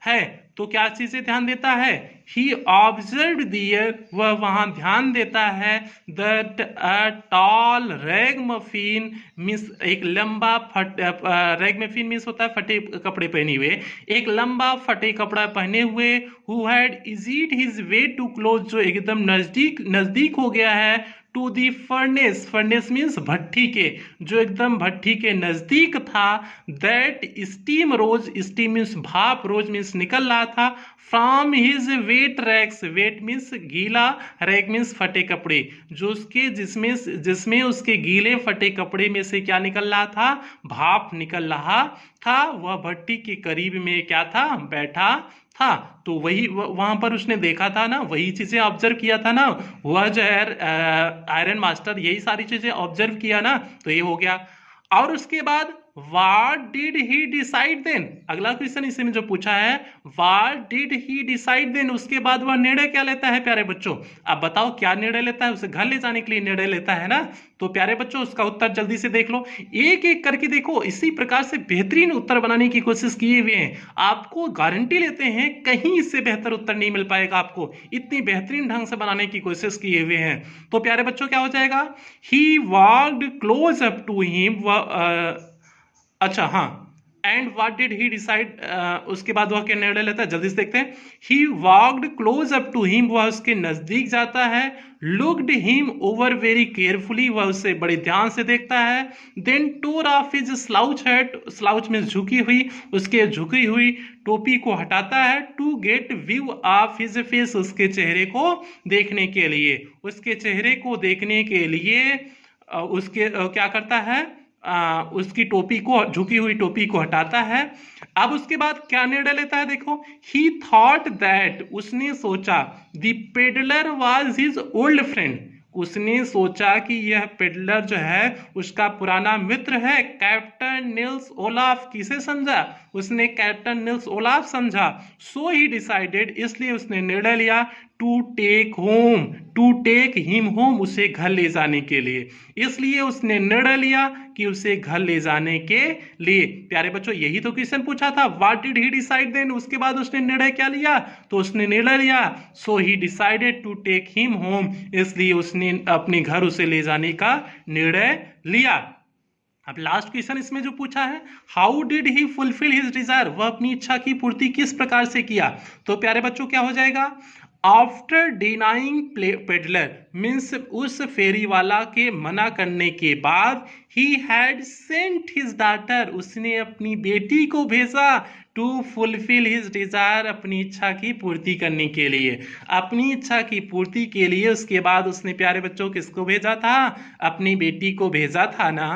है? तो क्या चीजें ध्यान देता है? ही ऑब्जर्व दियर, वह वहां ध्यान देता है, दैट अ टॉल रैगमफिन मीन्स एक लंबा रैगमफिन मीन्स होता है फटे कपड़े पहने हुए, एक लंबा फटे कपड़ा पहने हुए, who had eased his way to close, जो एकदम नजदीक हो गया है, to the furnace. Furnace means भट्टी के, जो एकदम भट्टी के नजदीक था, that steam rose, steam means भाप, रोज मीन्स निकल रहा था, from his wet rags, wet means गीला, रैक मीन्स फटे कपड़े, जो उसके जिसमें उसके गीले फटे कपड़े में से क्या निकल रहा था? भाप निकल रहा था। वह भट्टी के करीब में क्या था? बैठा था। तो वही वहां पर उसने देखा था ना, वही चीजें ऑब्जर्व किया था ना, वह जो है आयरन मास्टर यही सारी चीजें ऑब्जर्व किया ना, तो ये हो गया। और उसके बाद what did he decide then, अगला क्वेश्चन इसी में जो पूछा है what did he decide then, उसके बाद वह निर्णय क्या लेता है प्यारे बच्चों। अब बताओ क्या निर्णय लेता है, उसे घर ले जाने के लिए निर्णय लेता है ना। तो प्यारे बच्चों उसका उत्तर जल्दी से देख लो, एक एक करके देखो। इसी प्रकार से बेहतरीन उत्तर बनाने की कोशिश किए हुए हैं, आपको गारंटी लेते हैं कहीं इससे बेहतर उत्तर नहीं मिल पाएगा आपको, इतनी बेहतरीन ढंग से बनाने की कोशिश किए हुए हैं। तो प्यारे बच्चों क्या हो जाएगा, he walked close up to him, अच्छा हाँ, and what did he decide, उसके बाद वह क्या निर्णय लेता है जल्दी से देखते हैं। He walked close up to him, वह उसके नजदीक जाता है। Looked him over very carefully, वह उसे बड़े ध्यान से देखता है। Then tore off his slouch hat, slouch में झुकी हुई, उसके झुकी हुई टोपी को हटाता है। To get view of his face, उसके चेहरे को देखने के लिए, उसके चेहरे को देखने के लिए उसके क्या करता है, उसकी टोपी को, झुकी हुई टोपी को हटाता है। अब उसके बाद क्या निर्णय लेता है देखो, ही थॉट दैट, उसने सोचा, the peddler was his old friend, उसने सोचा कि यह पेडलर जो है उसका पुराना मित्र है। कैप्टन निल्स ओलाफ, किसे समझा, उसने कैप्टन निल्स ओलाफ समझा। सो ही डिसाइडेड, इसलिए उसने निर्णय लिया, to take home, to take him home, उसे घर ले जाने के लिए, इसलिए उसने निर्णय लिया कि उसे घर ले जाने के लिए। प्यारे बच्चों यही तो क्वेश्चन पूछा था, what did he decide then, उसके बाद उसने निर्णय क्या लिया, तो उसने निर्णय लिया so he decided to take him home, इसलिए उसने अपने घर उसे ले जाने का निर्णय लिया। अब लास्ट क्वेश्चन इसमें जो पूछा है, how did he fulfil his Dzire, वह अपनी इच्छा की पूर्ति किस प्रकार से किया। तो प्यारे बच्चों क्या हो जाएगा, आफ्टर डिनाइंग पेडलर मीन्स उस फेरी वाला के मना करने के बाद, he had sent his daughter, उसने अपनी बेटी को भेजा, टू फुलफिल हिज डिजायर, अपनी इच्छा की पूर्ति करने के लिए, अपनी इच्छा की पूर्ति के लिए उसके बाद उसने प्यारे बच्चों किसको भेजा था, अपनी बेटी को भेजा था ना।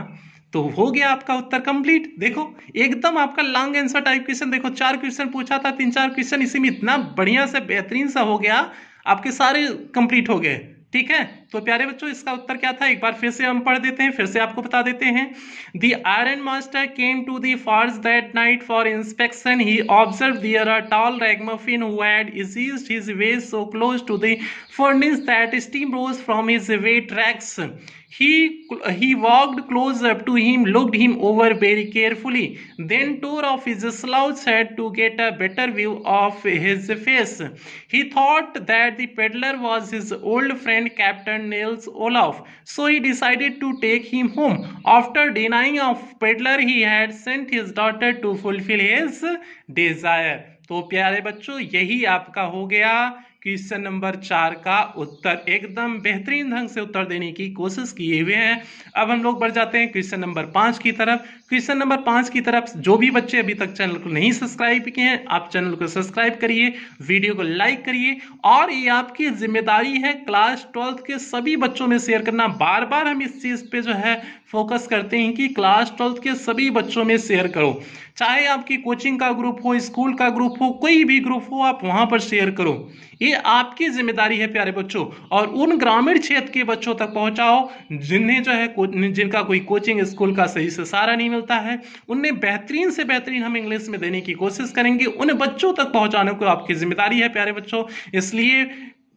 तो हो गया आपका उत्तर कंप्लीट। देखो एकदम आपका लॉन्ग आंसर टाइप क्वेश्चन, देखो 4 क्वेश्चन पूछा था, 3-4 क्वेश्चन इसी में इतना बढ़िया से बेहतरीन सा हो गया, आपके सारे कंप्लीट हो गए। ठीक है, तो प्यारे बच्चों इसका उत्तर क्या था, एक बार फिर से हम पढ़ देते हैं, फिर से आपको बता देते हैं। The iron master came to the forge that night for inspection, he observe there a tall ragamuffin who had eased his way so close to the furnace that steam rose from his wet rags. He walked close up to him, looked him over very carefully, then tore off his slouch hat to get a better view of his face. He thought that the peddler was his old friend Captain Niels Olaf, so he decided to take him home. After denying of peddler, he had sent his daughter to fulfill his desire. तो प्यारे बच्चों यही आपका हो गया question number 4 का उत्तर। एकदम बेहतरीन ढंग से उत्तर देने की कोशिश किए हुए हैं। अब हम लोग बढ़ जाते हैं क्वेश्चन नंबर 5 की तरफ। क्वेश्चन नंबर 5 की तरफ जो भी बच्चे अभी तक चैनल को नहीं सब्सक्राइब किए हैं, आप चैनल को सब्सक्राइब करिए, वीडियो को लाइक करिए, और ये आपकी जिम्मेदारी है क्लास 12 के सभी बच्चों में शेयर करना। बार बार हम इस चीज़ पे जो है फोकस करते हैं कि क्लास 12 के सभी बच्चों में शेयर करो, चाहे आपकी कोचिंग का ग्रुप हो, स्कूल का ग्रुप हो, कोई भी ग्रुप हो, आप वहां पर शेयर करो। ये आपकी जिम्मेदारी है प्यारे बच्चों, और उन ग्रामीण क्षेत्र के बच्चों तक पहुंचाओ जिन्हें जो है जिनका कोई कोचिंग स्कूल का सही से सहारा नहीं मिलता है, उन्हें बेहतरीन से बेहतरीन हम इंग्लिश में देने की कोशिश करेंगे। उन बच्चों तक पहुंचाने को आपकी जिम्मेदारी है प्यारे बच्चों, इसलिए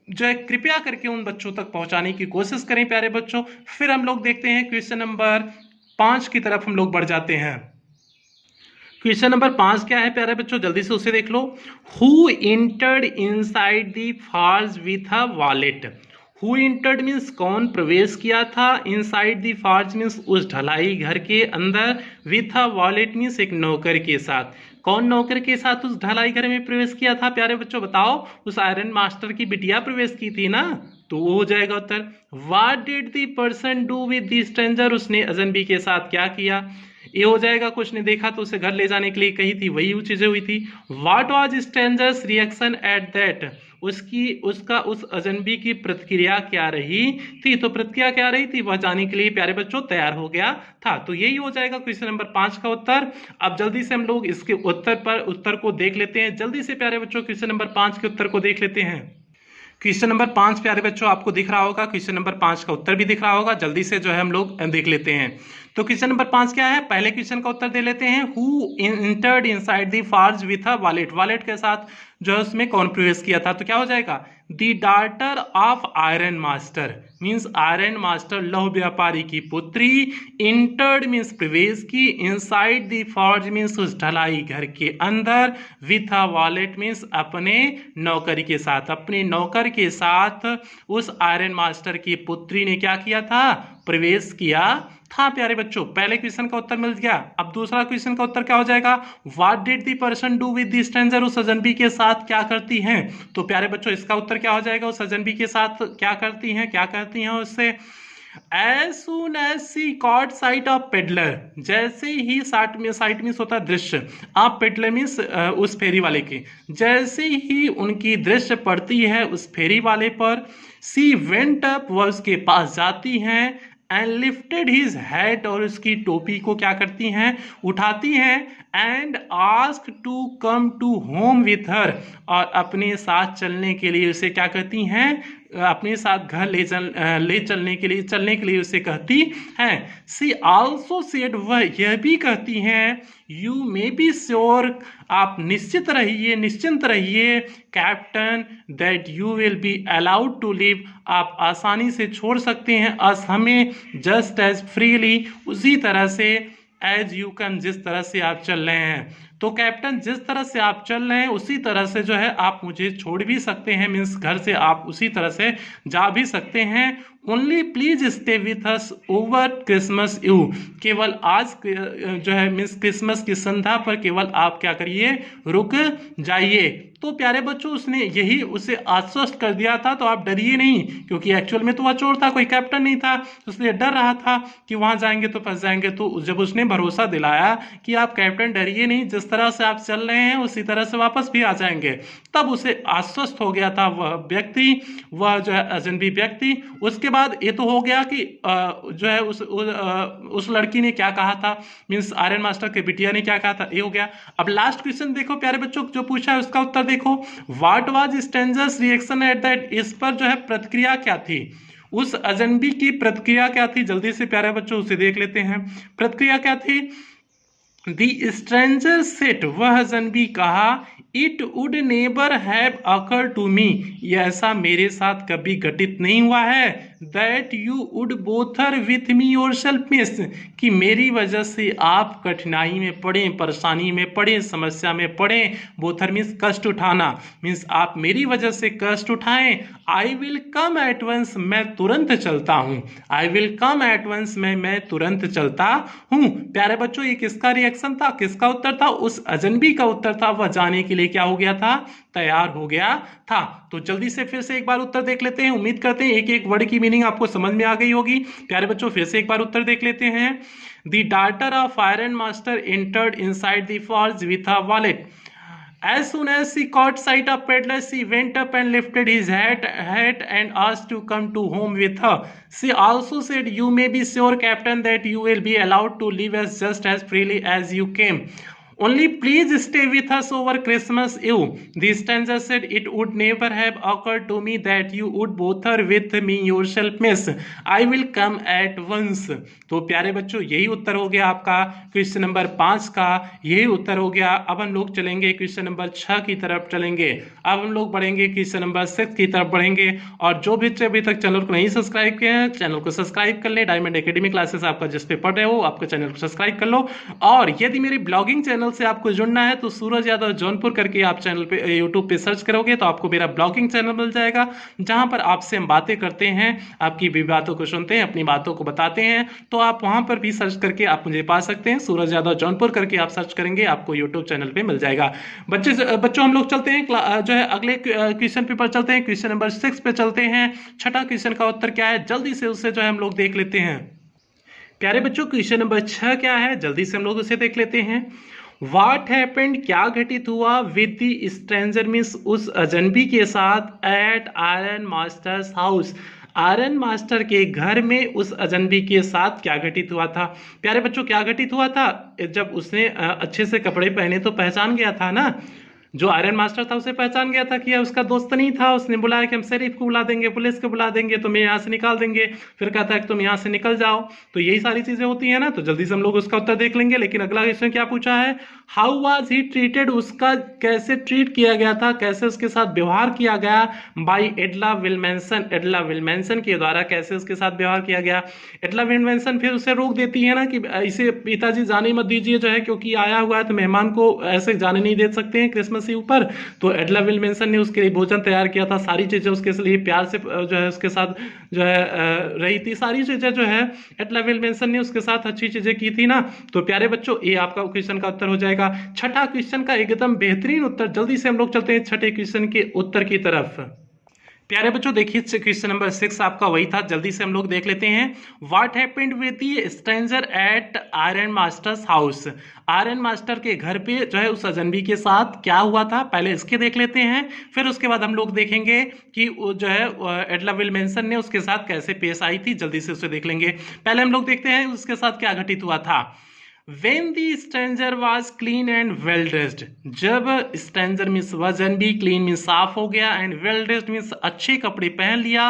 जो है कृपया करके उन बच्चों तक पहुंचाने की कोशिश करें प्यारे बच्चों। फिर हम लोग देखते हैं क्वेश्चन नंबर 5 की तरफ हम लोग बढ़ जाते हैं। क्वेश्चन नंबर 5 क्या है प्यारे बच्चों, जल्दी से उसे देख लो। Who entered inside the forge with a wallet. Who entered means कौन प्रवेश किया था, इनसाइड द फॉर्ज मीन्स उस ढलाई घर के अंदर, विथ अ वॉलेट मीन्स एक नौकर के साथ। कौन नौकर के साथ उस ढलाई घर में प्रवेश किया था प्यारे बच्चों, बताओ। उस आयरन मास्टर की बिटिया प्रवेश की थी ना, तो वो हो जाएगा उत्तर। What did the person do with the stranger, उसने अजनबी के साथ क्या किया, ये हो जाएगा। कुछ ने देखा तो उसे घर ले जाने के लिए कही थी, वही वो चीजें हुई थी। What was strangers reaction at that, उसका उस अजनबी की प्रतिक्रिया क्या रही थी, तो प्रतिक्रिया क्या रही थी वह जाने के लिए प्यारे बच्चों तैयार हो गया था। तो यही हो जाएगा क्वेश्चन नंबर 5 का उत्तर। अब जल्दी से हम लोग इसके उत्तर को देख लेते हैं। जल्दी से प्यारे बच्चों क्वेश्चन नंबर 5 के उत्तर को देख लेते हैं। क्वेश्चन नंबर 5 प्यारे बच्चों आपको दिख रहा होगा, क्वेश्चन नंबर 5 का उत्तर भी दिख रहा होगा। जल्दी से जो है हम लोग देख लेते हैं। तो क्वेश्चन नंबर 5 क्या है, पहले क्वेश्चन का उत्तर दे लेते हैं। Who entered inside the forge with a wallet, wallet के साथ जो है उसमें कौन प्रवेश किया था, तो क्या हो जाएगा, the daughter of iron master, means iron master लौह व्यापारी की पुत्री, इंटर्ड मीन्स प्रवेश की, इनसाइड द फॉर्ज मीन्स उस ढलाई घर के अंदर, विथ अ वॉलेट मीन्स अपने नौकरी के साथ, अपने नौकर के साथ उस आयरन मास्टर की पुत्री ने क्या किया था, प्रवेश किया था। प्यारे बच्चों, पहले क्वेश्चन का उत्तर मिल गया। अब दूसरा क्वेश्चन का उत्तर क्या हो जाएगा, what did the person do with the stranger, उस अजनबी के साथ क्या करती हैं। तो प्यारे बच्चों इसका उत्तर क्या हो जाएगा, उस अजनबी के साथ क्या करती हैं, क्या करती हैं उससे, As soon as she caught sight of peddler, जैसे ही साइट मीन्स होता है दृश्य, आप पेडलर मीन्स उस फेरी वाले की, जैसे ही उनकी दृश्य पड़ती है उस फेरी वाले पर, she went up, वह उसके पास जाती हैं, एंड लिफ्टेड हिज हैट, और उसकी टोपी को क्या करती हैं, उठाती हैं, and ask to come to home with her, और अपने साथ चलने के लिए उसे क्या करती हैं, अपने साथ घर ले चलने के लिए उसे कहती हैं। सी आल्सो सेड, वह यह भी कहती हैं, यू मे बी श्योर, आप निश्चित रहिए, निश्चिंत रहिए, captain, that you will be allowed to live, आप आसानी से छोड़ सकते हैं अस हमें, जस्ट एज फ्रीली, उसी तरह से, एज यू कैन, जिस तरह से आप चल रहे हैं। तो कैप्टन जिस तरह से आप चल रहे हैं उसी तरह से जो है आप मुझे छोड़ भी सकते हैं, मीन्स घर से आप उसी तरह से जा भी सकते हैं। Only please stay with us over Christmas eve, केवल आज जो है मीन्स क्रिसमस की संध्या पर केवल आप क्या करिए, रुक जाइए। तो प्यारे बच्चों उसने यही उसे आश्वस्त कर दिया था, तो आप डरिए नहीं, क्योंकि एक्चुअल में तो वह चोर था, कोई कैप्टन नहीं था, इसलिए डर रहा था कि वहां जाएंगे तो फंस जाएंगे। तो जब उसने भरोसा दिलाया कि आप कैप्टन डरिए नहीं, जिस तरह से आप चल रहे हैं उसी तरह से वापस भी आ जाएंगे, तब उसे आश्वस्त हो गया था वह व्यक्ति, वह जो है अजनबी व्यक्ति। उसके बाद ये तो हो गया कि जो है उस लड़की ने क्या कहा था, मीन्स आयरन मास्टर के बिटिया ने क्या कहा था, ये हो गया। अब लास्ट क्वेश्चन देखो प्यारे बच्चों, जो पूछा है उसका उत्तर देखो, what was strangers reaction at that, इस पर जो है प्रतिक्रिया क्या थी, उस अजनबी की प्रतिक्रिया क्या थी, जल्दी से प्यारे बच्चों उसे देख लेते हैं। प्रतिक्रिया क्या थी, द स्ट्रेंजर सेट, वह अजनबी कहा, it would never have occur to me, यह ऐसा मेरे साथ कभी घटित नहीं हुआ है, that you would bother with me yourself miss, कि मेरी वजह से आप कठिनाई में पड़े, परेशानी में पड़े, समस्या में पड़े, बोथर मीन्स कष्ट उठाना, मीन्स आप मेरी वजह से कष्ट उठाएं। I will come at once, मैं तुरंत चलता हूं, I will come at once, मैं तुरंत चलता हूं। प्यारे बच्चों ये किसका रिएक्शन था, किसका उत्तर था, उस अजनबी का उत्तर था, वह जाने के लिए क्या हो गया था, तैयार हो गया था। तो जल्दी से फिर से एक बार उत्तर देख लेते हैं, उम्मीद करते हैं एक एक वर्ड की मीनिंग आपको समझ में आ गई होगी। प्यारे बच्चों फिर से एक बार उत्तर देख लेते हैं। The daughter of iron master entered inside the forge with a wallet, as soon as she caught sight of peddler she went up and lifted his hat and asked to come to home with her. She also said, you may be sure captain that you will be allowed to live as just as freely as you came. Only please stay with us over Christmas Eve. The stranger said, it would never have occurred to me that you would bother with me yourself, miss. I will come at once. तो प्यारे बच्चों यही उत्तर हो गया आपका question number 5 का, यही उत्तर हो गया। अब हम लोग चलेंगे क्वेश्चन नंबर 6 की तरफ चलेंगे। अब हम लोग बढ़ेंगे क्वेश्चन नंबर 6 की तरफ बढ़ेंगे। और जो भी अभी तक चैनल को नहीं सब्सक्राइब किए हैं चैनल को सब्सक्राइब कर ले। डायमंड एकेडमी क्लासेस आपका जिस पे पढ़ रहे हो आपके चैनल को सब्सक्राइब कर लो। और यदि मेरी ब्लॉगिंग चैनल से आपको जुड़ना है तो सूरज यादव जौनपुर करके आप चैनल पे यूट्यूब पे सर्च करोगे तो आपको मेरा ब्लॉगिंग चैनल मिल जाएगा, जहां पर आपसे हम बातें करते हैं, आपकी भी बातों को सुनते हैं, अपनी बातों को बताते हैं। तो आप वहां पर भी सर्च करके आप मुझे पा सकते हैं, सूरज यादव जौनपुर करके आप सर्च करेंगे आपको यूट्यूब चैनल पे मिल जाएगा। बच्चों हम लोग चलते हैं जो है अगले क्वेश्चन पेपर चलते हैं, क्वेश्चन नंबर 6 पे चलते हैं। छठा क्वेश्चन का उत्तर क्या है जल्दी से उससे जो है हम लोग देख लेते हैं। प्यारे बच्चों क्वेश्चन नंबर 6 क्या है जल्दी से हम लोग उसे देख लेते हैं। What happened, क्या घटित हुआ with the stranger मीन्स उस अजनबी के साथ at iron master's house, iron master के घर में उस अजनबी के साथ क्या घटित हुआ था। प्यारे बच्चों क्या घटित हुआ था, जब उसने अच्छे से कपड़े पहने तो पहचान गया था ना, जो आयरन मास्टर था उसे पहचान गया था कि यह उसका दोस्त नहीं था। उसने बुलाया कि हम शेरिफ को बुला देंगे, पुलिस को बुला देंगे, तुम्हें यहाँ से निकाल देंगे। फिर कहता है कि तुम यहाँ से निकल जाओ। तो यही सारी चीजें होती है ना। तो जल्दी से हम लोग उसका उत्तर देख लेंगे। लेकिन अगला क्वेश्चन क्या पूछा है, हाउ वाज ही ट्रीटेड, उसका कैसे ट्रीट किया गया था, कैसे उसके साथ व्यवहार किया गया बाई एडला विल्मेंसन, एडला विल्मेंसन के द्वारा कैसे उसके साथ व्यवहार किया गया। एडला विल्मेंसन फिर उसे रोक देती है ना कि इसे पिताजी जाने मत दीजिए जो है, क्योंकि आया हुआ है तो मेहमान को ऐसे जाने नहीं दे सकते हैं क्रिसमस के ऊपर। तो एडला विल्मेंसन ने उसके लिए भोजन तैयार किया था, सारी चीजें उसके लिए प्यार से जो है उसके साथ जो है रही थी, सारी चीजें जो है एडला विल्मेंसन ने उसके साथ अच्छी चीजें की थी ना। तो प्यारे बच्चों ये आपका क्वेश्चन का उत्तर हो जाएगा। छठा क्वेश्चन का एकदम बेहतरीन उत्तर, जल्दी से हम लोग चलते हैं छठे क्वेश्चन के उत्तर की तरफ। प्यारे बच्चों देखिए क्वेश्चन नंबर 6 आपका वही था, जल्दी से हम लोग देख लेते हैं। What happened with the stranger eight iron master's house, iron master के घर पे जो है उस अजनबी के साथ क्या हुआ था, पहले इसके देख लेते हैं। फिर उसके बाद हम लोग देखेंगे कि जो है एडला विल्मेंसन ने उसके साथ कैसे पेश आई थी, जल्दी से उसे देख लेंगे। पहले हम लोग देखते हैं उसके साथ क्या घटित हुआ था। When the stranger was clean and well dressed, जब stranger मीन्स वजन भी, clean मीन्स साफ हो गया, and well dressed मीन्स अच्छे कपड़े पहन लिया,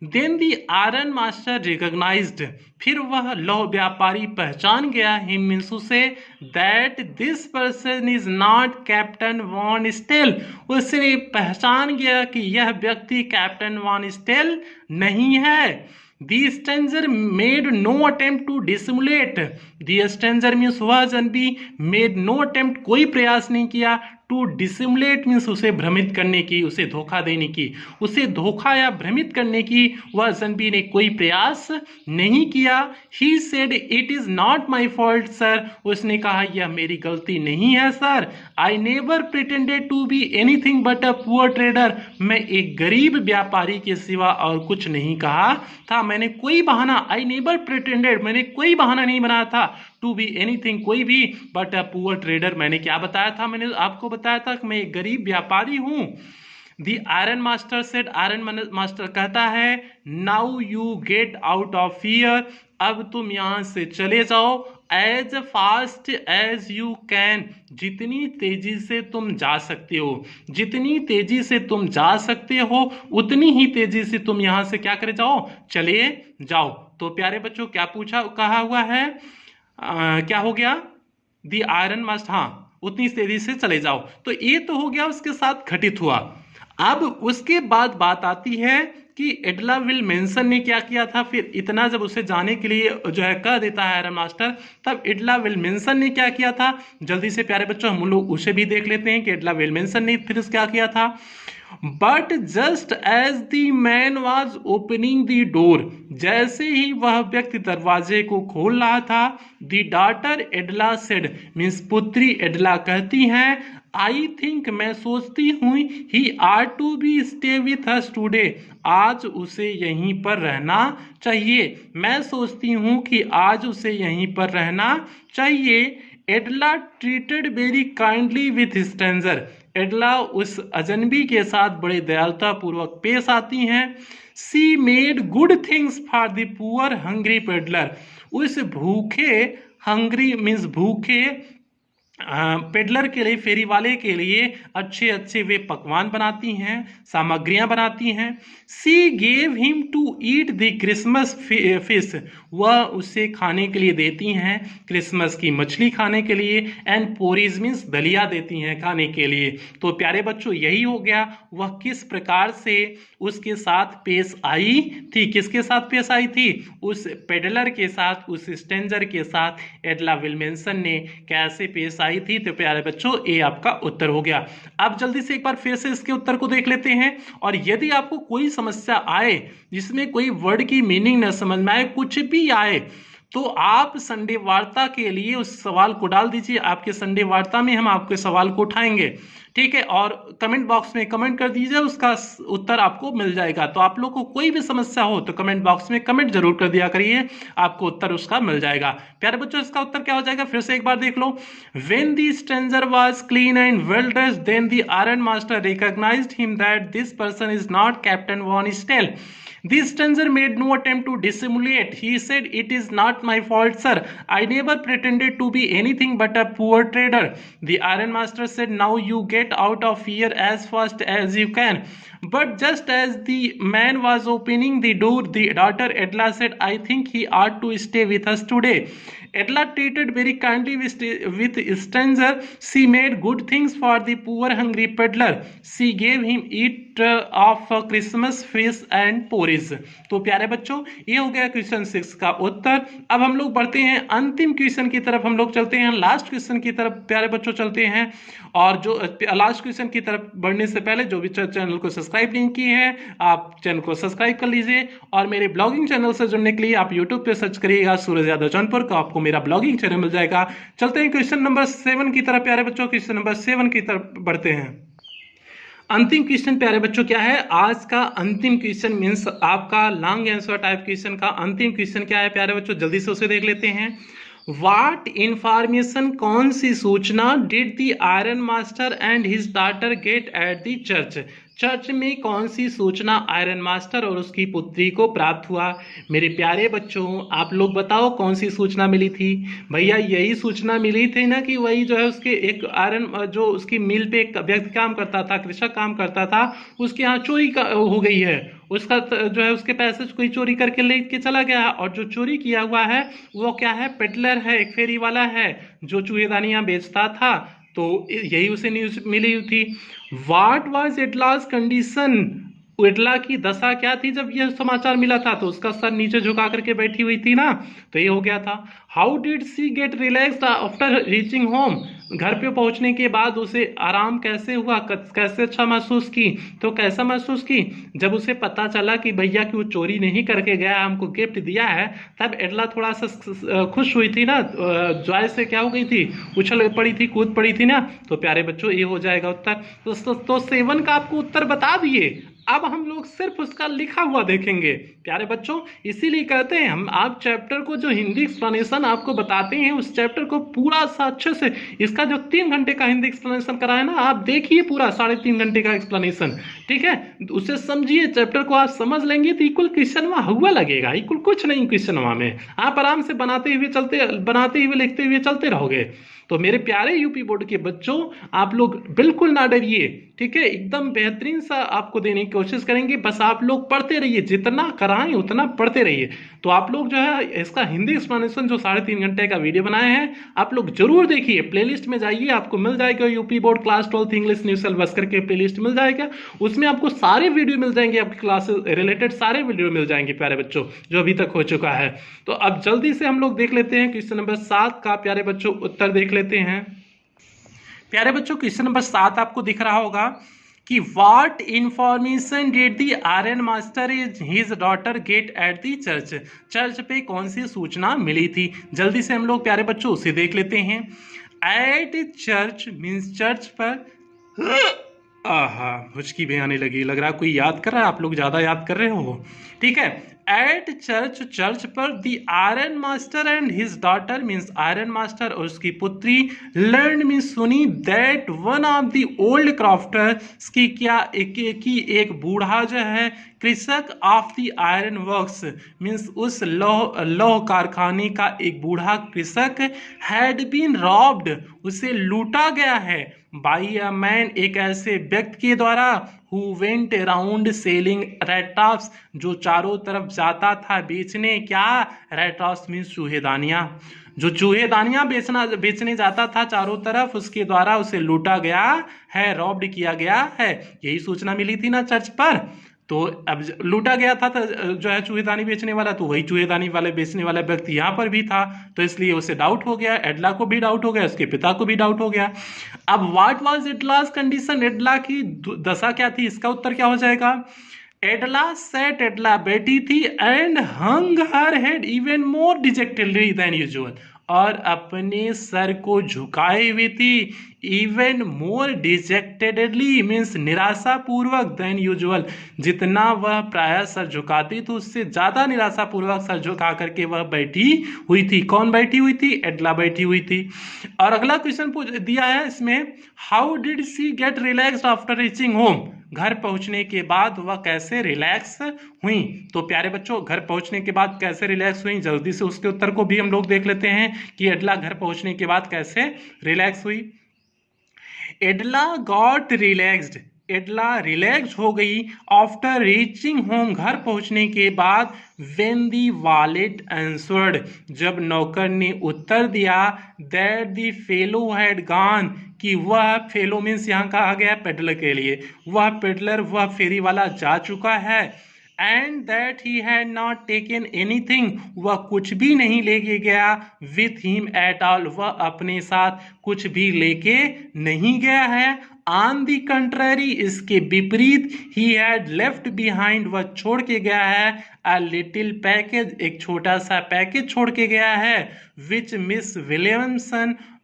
then the iron master recognized, फिर वह लौह व्यापारी पहचान गया, him मीन्स उसे, that this person is not captain von Stahl, उसने पहचान गया कि यह व्यक्ति कैप्टन वॉन स्टेल नहीं है। The stranger made no attempt to dissimulate. The stranger means वह अजनबी made no attempt, कोई प्रयास नहीं किया, टू डिसिमुलेट मीन्स उसे भ्रमित करने की, उसे धोखा देने की, उसे धोखा या भ्रमित करने की वह अजनबी ने कोई प्रयास नहीं किया। He said it is not my fault sir, उसने कहा यह मेरी गलती नहीं है sir. I never pretended to be anything but a poor trader, मैं एक गरीब व्यापारी के सिवा और कुछ नहीं कहा था। मैंने कोई बहाना, आई नेवर प्रिटेंडेड, मैंने कोई बहाना नहीं बनाया था, टू बी एनीथिंग कोई भी, बट अ पुअर ट्रेडर, मैंने क्या बताया था, मैंने आपको बताया था कि मैं एक गरीब व्यापारी हूं। The iron master said, iron master कहता है, now you get out of here, अब तुम यहां से चले जाओ, as fast as you can, जितनी तेजी से तुम जा सकते हो, जितनी तेजी से तुम जा सकते हो उतनी ही तेजी से तुम यहां से क्या करे जाओ, चले जाओ। तो प्यारे बच्चों क्या पूछा कहा हुआ है, क्या हो गया, दी आयरन मास्टर, हाँ उतनी तेजी से चले जाओ। तो ये तो हो गया उसके साथ घटित हुआ। अब उसके बाद बात आती है कि एडला विल्मेंसन ने क्या किया था। फिर इतना जब उसे जाने के लिए जो है कह देता है आयरन मास्टर, तब एडला विल्मेंसन ने क्या किया था, जल्दी से प्यारे बच्चों हम लोग उसे भी देख लेते हैं कि एडला विल्मेंसन ने फिर क्या किया था। But just as the man was opening the door, जैसे ही वह व्यक्ति दरवाजे को खोल रहा था, the daughter Edla said, means पुत्री एडला कहती हैं, आई थिंक मैं सोचती हूँ, he are to be stay with us today, आज उसे यहीं पर रहना चाहिए, मैं सोचती हूँ कि आज उसे यहीं पर रहना चाहिए। Edla treated very kindly with stranger, Edla उस अजनबी के साथ बड़े दयालुता पूर्वक पेश आती हैं। सी made good things for the poor hungry peddler, उस भूखे, हंग्री मीन्स भूखे पेडलर के लिए, फेरी वाले के लिए अच्छे अच्छे वे पकवान बनाती हैं, सामग्रियां बनाती हैं। She gave him to eat the Christmas fish, वह उसे खाने के लिए देती हैं क्रिसमस की मछली खाने के लिए। एंड पोरीज मीन्स दलिया देती हैं खाने के लिए। तो प्यारे बच्चों यही हो गया, वह किस प्रकार से उसके साथ पेश आई थी, किसके साथ पेश आई थी, उस पेडलर के साथ, उस स्ट्रेंजर के साथ एडला विल्मेंसन ने कैसे पेश आई थी। तो प्यारे बच्चों ये आपका उत्तर हो गया। अब जल्दी से एक बार फिर से इसके उत्तर को देख लेते हैं। और यदि आपको कोई समस्या आए जिसमें कोई वर्ड की मीनिंग न समझ में आए, कुछ भी आए, तो आप संडे वार्ता के लिए उस सवाल को डाल दीजिए। आपके संडे वार्ता में हम आपके सवाल को उठाएंगे, ठीक है। और कमेंट बॉक्स में कमेंट कर दीजिए, उसका उत्तर आपको मिल जाएगा। तो आप लोग को कोई भी समस्या हो तो कमेंट बॉक्स में कमेंट जरूर कर दिया करिए, आपको उत्तर उसका मिल जाएगा। प्यारे बच्चों इसका उत्तर क्या हो जाएगा, फिर से एक बार देख लो। When the stranger was clean and well dressed, then the iron master recognised him that this person is not captain von Stahle. The stranger made no attempt to dissimulate. He said, "It is not my fault, sir. I never pretended to be anything but a poor trader." The iron master said, "Now you get out of here as fast as you can." But just as the man was opening the door, the daughter Edla said, "I think he ought to stay with us today." Edla treated very kindly with stranger. She made good things for the poor hungry peddler. She gave him eat of Christmas fish and porridge. तो प्यारे बच्चों, ये हो गया question 6 का उत्तर। अब हम लोग बढ़ते हैं अंतिम क्वेश्चन की तरफ, हम लोग चलते हैं लास्ट क्वेश्चन की तरफ प्यारे बच्चों चलते हैं। और जो लास्ट क्वेश्चन की तरफ बढ़ने से पहले जो भी चैनल को सब्सक्राइब नहीं किए हैं, आप चैनल को सब्सक्राइब कर लीजिए। और मेरे ब्लॉगिंग चैनल से जुड़ने के लिए आप यूट्यूब पे सर्च करिएगा सूरज यादव जौनपुर का, आपको मेरा ब्लॉगिंग चैनल मिल जाएगा। चलते हैं क्वेश्चन नंबर 7 की तरफ प्यारे बच्चों, क्वेश्चन नंबर 7 की तरफ बढ़ते हैं। अंतिम क्वेश्चन प्यारे बच्चों क्या है? आज का अंतिम क्वेश्चन मीन्स आपका लॉन्ग आंसर टाइप क्वेश्चन का अंतिम क्वेश्चन क्या है प्यारे बच्चों, जल्दी से उसे देख लेते हैं। What information, कौन सी सूचना did the iron master and his daughter get at the church? Church में कौन सी सूचना आयरन मास्टर और उसकी पुत्री को प्राप्त हुआ? मेरे प्यारे बच्चों, आप लोग बताओ कौन सी सूचना मिली थी? भैया यही सूचना मिली थी ना कि वही जो है उसके एक आयरन जो उसकी मिल पे एक व्यक्ति काम करता था, कृषक काम करता था, उसके यहाँ चोरी हो गई है। उसका जो है उसके पैसे कोई चोरी करके लेके चला गया, और जो चोरी किया हुआ है वो क्या है? पेडलर है, एक फेरी वाला है जो चूहेदानियाँ बेचता था। तो यही उसे न्यूज मिली थी। What was Edla's condition? Edla की दशा क्या थी जब यह समाचार मिला था? तो उसका सर नीचे झुका करके बैठी हुई थी ना, तो ये हो गया था। How did she get relaxed after reaching home? घर पे पहुंचने के बाद उसे आराम कैसे हुआ, कैसे अच्छा महसूस की? तो कैसा महसूस की? जब उसे पता चला कि भैया कि वो चोरी नहीं करके गया, हमको गिफ्ट दिया है, तब एडला थोड़ा सा खुश हुई थी ना, जॉय से क्या हो गई थी? उछल पड़ी थी, कूद पड़ी थी ना। तो प्यारे बच्चों ये हो जाएगा उत्तर। तो 7 का आपको उत्तर बता दिए। अब हम लोग सिर्फ उसका लिखा हुआ देखेंगे प्यारे बच्चों। इसीलिए कहते हैं हम, आप चैप्टर को जो हिंदी एक्सप्लेनेशन आपको बताते हैं उस चैप्टर को पूरा सा अच्छे से, इसका जो 3 घंटे का हिंदी एक्सप्लेनेशन कराया ना, आप देखिए पूरा 3.5 घंटे का एक्सप्लेनेशन, ठीक है? उसे समझिए, चैप्टर को आप समझ लेंगे तो इक्वल क्वेश्चन वहाँ हुआ लगेगा, इक्वल कुछ नहीं क्वेश्चन वहाँ में। आप आराम से बनाते हुए लिखते हुए चलते रहोगे। तो मेरे प्यारे यूपी बोर्ड के बच्चों, आप लोग बिल्कुल ना डरिए, ठीक है? एकदम बेहतरीन सा आपको देने की कोशिश करेंगे, बस आप लोग पढ़ते रहिए, जितना कराएं उतना पढ़ते रहिए। तो आप लोग जो है इसका हिंदी एक्सप्लेनेशन जो 3.5 घंटे का वीडियो बनाए हैं, आप लोग जरूर देखिए। प्लेलिस्ट में जाइए, आपको मिल जाएगा UP board class 12 English new syllabus करके प्लेलिस्ट मिल जाएगा। उसमें आपको सारे वीडियो मिल जाएंगे, आपकी क्लासेस रिलेटेड सारे वीडियो मिल जाएंगे प्यारे बच्चों, जो अभी तक हो चुका है। तो अब जल्दी से हम लोग देख लेते हैं क्वेश्चन नंबर 7 का प्यारे बच्चों उत्तर देख लेते हैं। प्यारे बच्चों क्वेश्चन नंबर 7 आपको दिख रहा होगा कि what information did the iron master his daughter get at the church? Church पे कौन सी सूचना मिली थी? जल्दी से हम लोग प्यारे बच्चों उसे देख लेते हैं। एट चर्च मीन्स चर्च पर, आहा मुझकी भी आने लगी, लग रहा है कोई याद कर रहा है, आप लोग ज्यादा याद कर रहे हो, ठीक है? एट चर्च, चर्च पर the iron master and his daughter means iron master और उसकी पुत्री, लर्न मीन्स सुनी, that one of the old crofters की क्या एक बूढ़ा जो है कृषक of the iron works means उस लौह कारखाने का एक बूढ़ा कृषक हैड बीन रॉब्ड, उसे लूटा गया है, बाई अ मैन, एक ऐसे व्यक्ति के द्वारा, हु वेंट अराउंड सेलिंग रेटॉप्स, जो चारों तरफ जाता था बेचने, क्या? रेटॉप्स मीन्स चूहेदानियाँ, जो चूहेदानियाँ बेचने जाता था चारों तरफ, उसके द्वारा उसे लूटा गया है, रॉब्ड किया गया है। यही सूचना मिली थी ना चर्च पर। तो अब लूटा गया था तो जो है चूहेदानी बेचने वाला, तो वही चूहेदानी वाले बेचने वाला व्यक्ति यहाँ पर भी था, तो इसलिए उसे डाउट हो गया, एडला को भी डाउट हो गया, उसके पिता को भी डाउट हो गया। अब what was Edla's condition? Edla की दशा क्या थी? इसका उत्तर क्या हो जाएगा? एडला सेट, एडला बैठी थी, and hung her head even more dejectedly than usual, और अपने सर को झुकाए हुई थी, इवन मोर डिजेक्टेडली मीन्स निराशापूर्वक, देन यूजुअल, जितना वह प्रायः सर झुकाती तो उससे ज्यादा निराशापूर्वक सर झुका करके वह बैठी हुई थी। कौन बैठी हुई थी? एडला बैठी हुई थी। और अगला क्वेश्चन दिया है इसमें, how did she get relaxed after reaching home? घर पहुंचने के बाद वह कैसे रिलैक्स हुई। तो प्यारे बच्चों, घर पहुंचने के बाद कैसे रिलैक्स हुई, जल्दी से उसके उत्तर को भी हम लोग देख लेते हैं कि एडला घर पहुंचने के बाद कैसे रिलैक्स हुई। एडला गॉट रिलैक्स्ड, एडला रिलैक्स हो गई आफ्टर रीचिंग होम, घर पहुंचने के बाद। व्हेन दी वॉलेट आंसर्ड, जब नौकर ने उत्तर दिया। That the fellow had gone, कि वह, फेलो मीन्स यहाँ कहा गया पेडलर के लिए, वह पेडलर, वह फेरी वाला जा चुका है। And that he had not taken anything, वह कुछ भी नहीं लेके गया। विथ हिम एट ऑल, वह अपने साथ कुछ भी लेके नहीं गया है। ऑन दी कंट्ररी, इसके विपरीत। ही हैड लेफ्ट बिहाइंड, वह छोड़ के गया है। अ लिटिल पैकेज, एक छोटा सा पैकेज छोड़ के गया है। Which Miss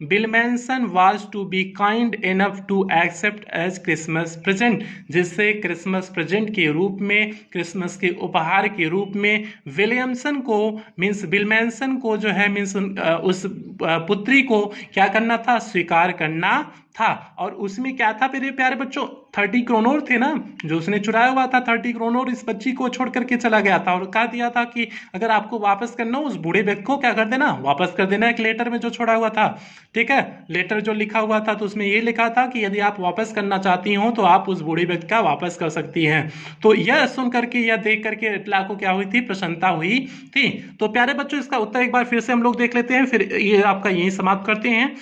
Williamson was to be kind enough to accept as Christmas present, जिससे क्रिसमस प्रेजेंट के रूप में, क्रिसमस के उपहार के रूप में विलियमसन को, मीन्स विलियमसन को जो है, मीन्स उस पुत्री को क्या करना था, स्वीकार करना था। और उसमें क्या था मेरे प्यारे बच्चों, 30 क्रोनोर थे ना, जो उसने चुराया हुआ था 30 क्रोनोर, इस बच्ची को छोड़ करके चला गया था। और कहा दिया था कि अगर आपको वापस करना हो, उस बूढ़े व्यक्ति को क्या कर देना, वापस कर देना, एक लेटर में जो छोड़ा हुआ था। ठीक है, लेटर जो लिखा हुआ था, तो उसमें ये लिखा था कि यदि आप वापस करना चाहती हो तो आप उस बूढ़े व्यक्ति का वापस कर सकती हैं। तो यह सुन करके, यह देख करके एडला को क्या हुई थी, प्रसन्नता हुई थी। तो प्यारे बच्चों, इसका उत्तर एक बार फिर से हम लोग देख लेते हैं, फिर ये आपका यही समाप्त करते हैं।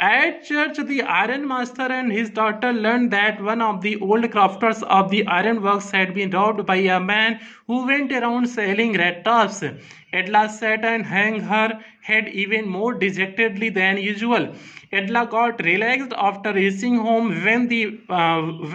At church, the iron master and his daughter learned that one of the old crafters of the ironworks had been robbed by a man who went around selling red tops. Edla sat and hung her head even more dejectedly than usual. Edla got relaxed after reaching home when the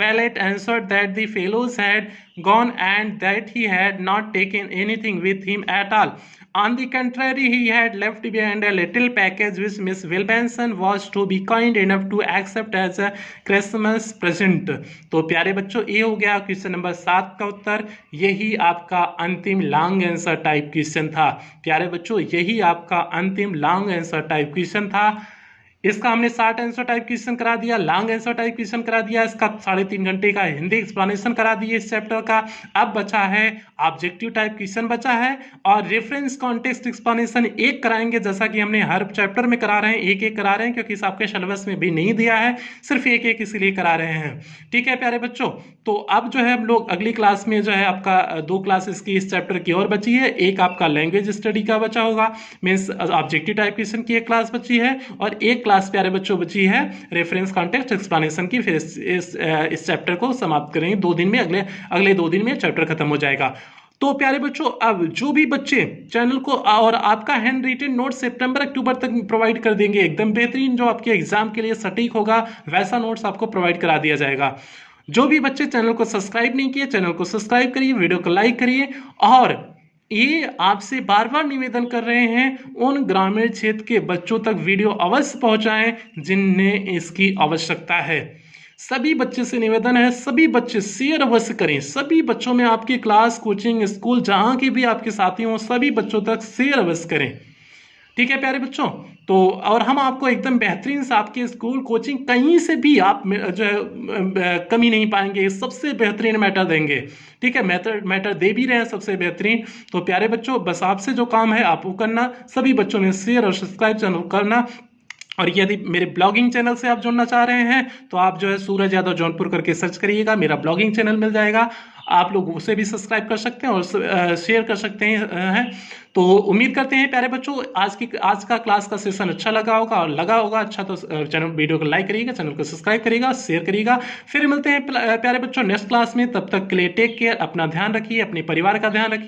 valet answered that the fellows had gone and that he had not taken anything with him at all. On the contrary, he had left behind a little package which Miss Wilbanson was to be kind enough to accept as a Christmas present. तो प्यारे बच्चों, ये हो गया question number 7 का उत्तर। यही आपका अंतिम लॉन्ग आंसर टाइप क्वेश्चन था। प्यारे बच्चों, यही आपका अंतिम लॉन्ग आंसर टाइप क्वेश्चन था। इसका हमने शॉर्ट आंसर टाइप क्वेश्चन करा दिया, लॉन्ग आंसर टाइप क्वेश्चन करा दिया, इसका 3.5 घंटे का हिंदी एक्सप्लेनेशन करा दिए इस चैप्टर का। अब बचा है ऑब्जेक्टिव टाइप क्वेश्चन बचा है, और रेफरेंस कॉन्टेक्स्ट एक्सप्लेनेशन एक कराएंगे, जैसा कि हमने हर चैप्टर में करा रहे हैं, एक एक करा रहे हैं, क्योंकि इस आपके सिलेबस में भी नहीं दिया है, सिर्फ एक एक इसलिए करा रहे हैं। ठीक है प्यारे बच्चों, तो अब जो है हम लोग अगली क्लास में जो है आपका 2 क्लासेस की इस चैप्टर की और बची है। एक आपका लैंग्वेज स्टडी का बचा होगा, मीन्स ऑब्जेक्टिव टाइप क्वेश्चन की एक क्लास बची है, और एक क्लास प्यारे बच्चों बची है रेफरेंस कॉन्टेक्स्ट एक्सप्लेनेशन की। फिर इस चैप्टर को समाप्त करेंगे 2 दिन में, अगले 2 दिन में चैप्टर खत्म हो जाएगा। तो प्यारे बच्चों, अब जो भी बच्चे चैनल को, और आपका हैंड रिटन नोट सितंबर अक्टूबर तक प्रोवाइड कर देंगे, एकदम बेहतरीन, जो आपके एग्जाम के लिए सटीक होगा वैसा नोट्स आपको प्रोवाइड करा दिया जाएगा। जो भी बच्चे चैनल को सब्सक्राइब नहीं किए, चैनल को सब्सक्राइब करिए, वीडियो को लाइक करिए, और ये आपसे बार बार निवेदन कर रहे हैं उन ग्रामीण क्षेत्र के बच्चों तक वीडियो अवश्य पहुंचाएं जिन्हें इसकी आवश्यकता है। सभी बच्चे से निवेदन है, सभी बच्चे शेयर अवश्य करें, सभी बच्चों में, आपकी क्लास, कोचिंग, स्कूल, जहां के भी आपके साथी हों, सभी बच्चों तक शेयर अवश्य करें। ठीक है प्यारे बच्चों, तो और हम आपको एकदम बेहतरीन से, आपके स्कूल, कोचिंग, कहीं से भी आप जो है कमी नहीं पाएंगे, सबसे बेहतरीन मैटर देंगे। ठीक है, मैटर दे भी रहे हैं सबसे बेहतरीन। तो प्यारे बच्चों, बस आपसे जो काम है आप वो करना, सभी बच्चों में शेयर और सब्सक्राइब चैनल करना। और यदि मेरे ब्लॉगिंग चैनल से आप जुड़ना चाह रहे हैं तो आप जो है सूरज यादव जौनपुर करके सर्च करिएगा, मेरा ब्लॉगिंग चैनल मिल जाएगा, आप लोग उसे भी सब्सक्राइब कर सकते हैं और शेयर कर सकते हैं। तो उम्मीद करते हैं प्यारे बच्चों आज का क्लास का सेशन अच्छा लगा होगा, और लगा होगा अच्छा तो चैनल, वीडियो को लाइक करिएगा, चैनल को सब्सक्राइब करिएगा, शेयर करिएगा। फिर मिलते हैं प्यारे बच्चों नेक्स्ट क्लास में, तब तक के लिए टेक केयर, अपना ध्यान रखिए, अपने परिवार का ध्यान रखिए।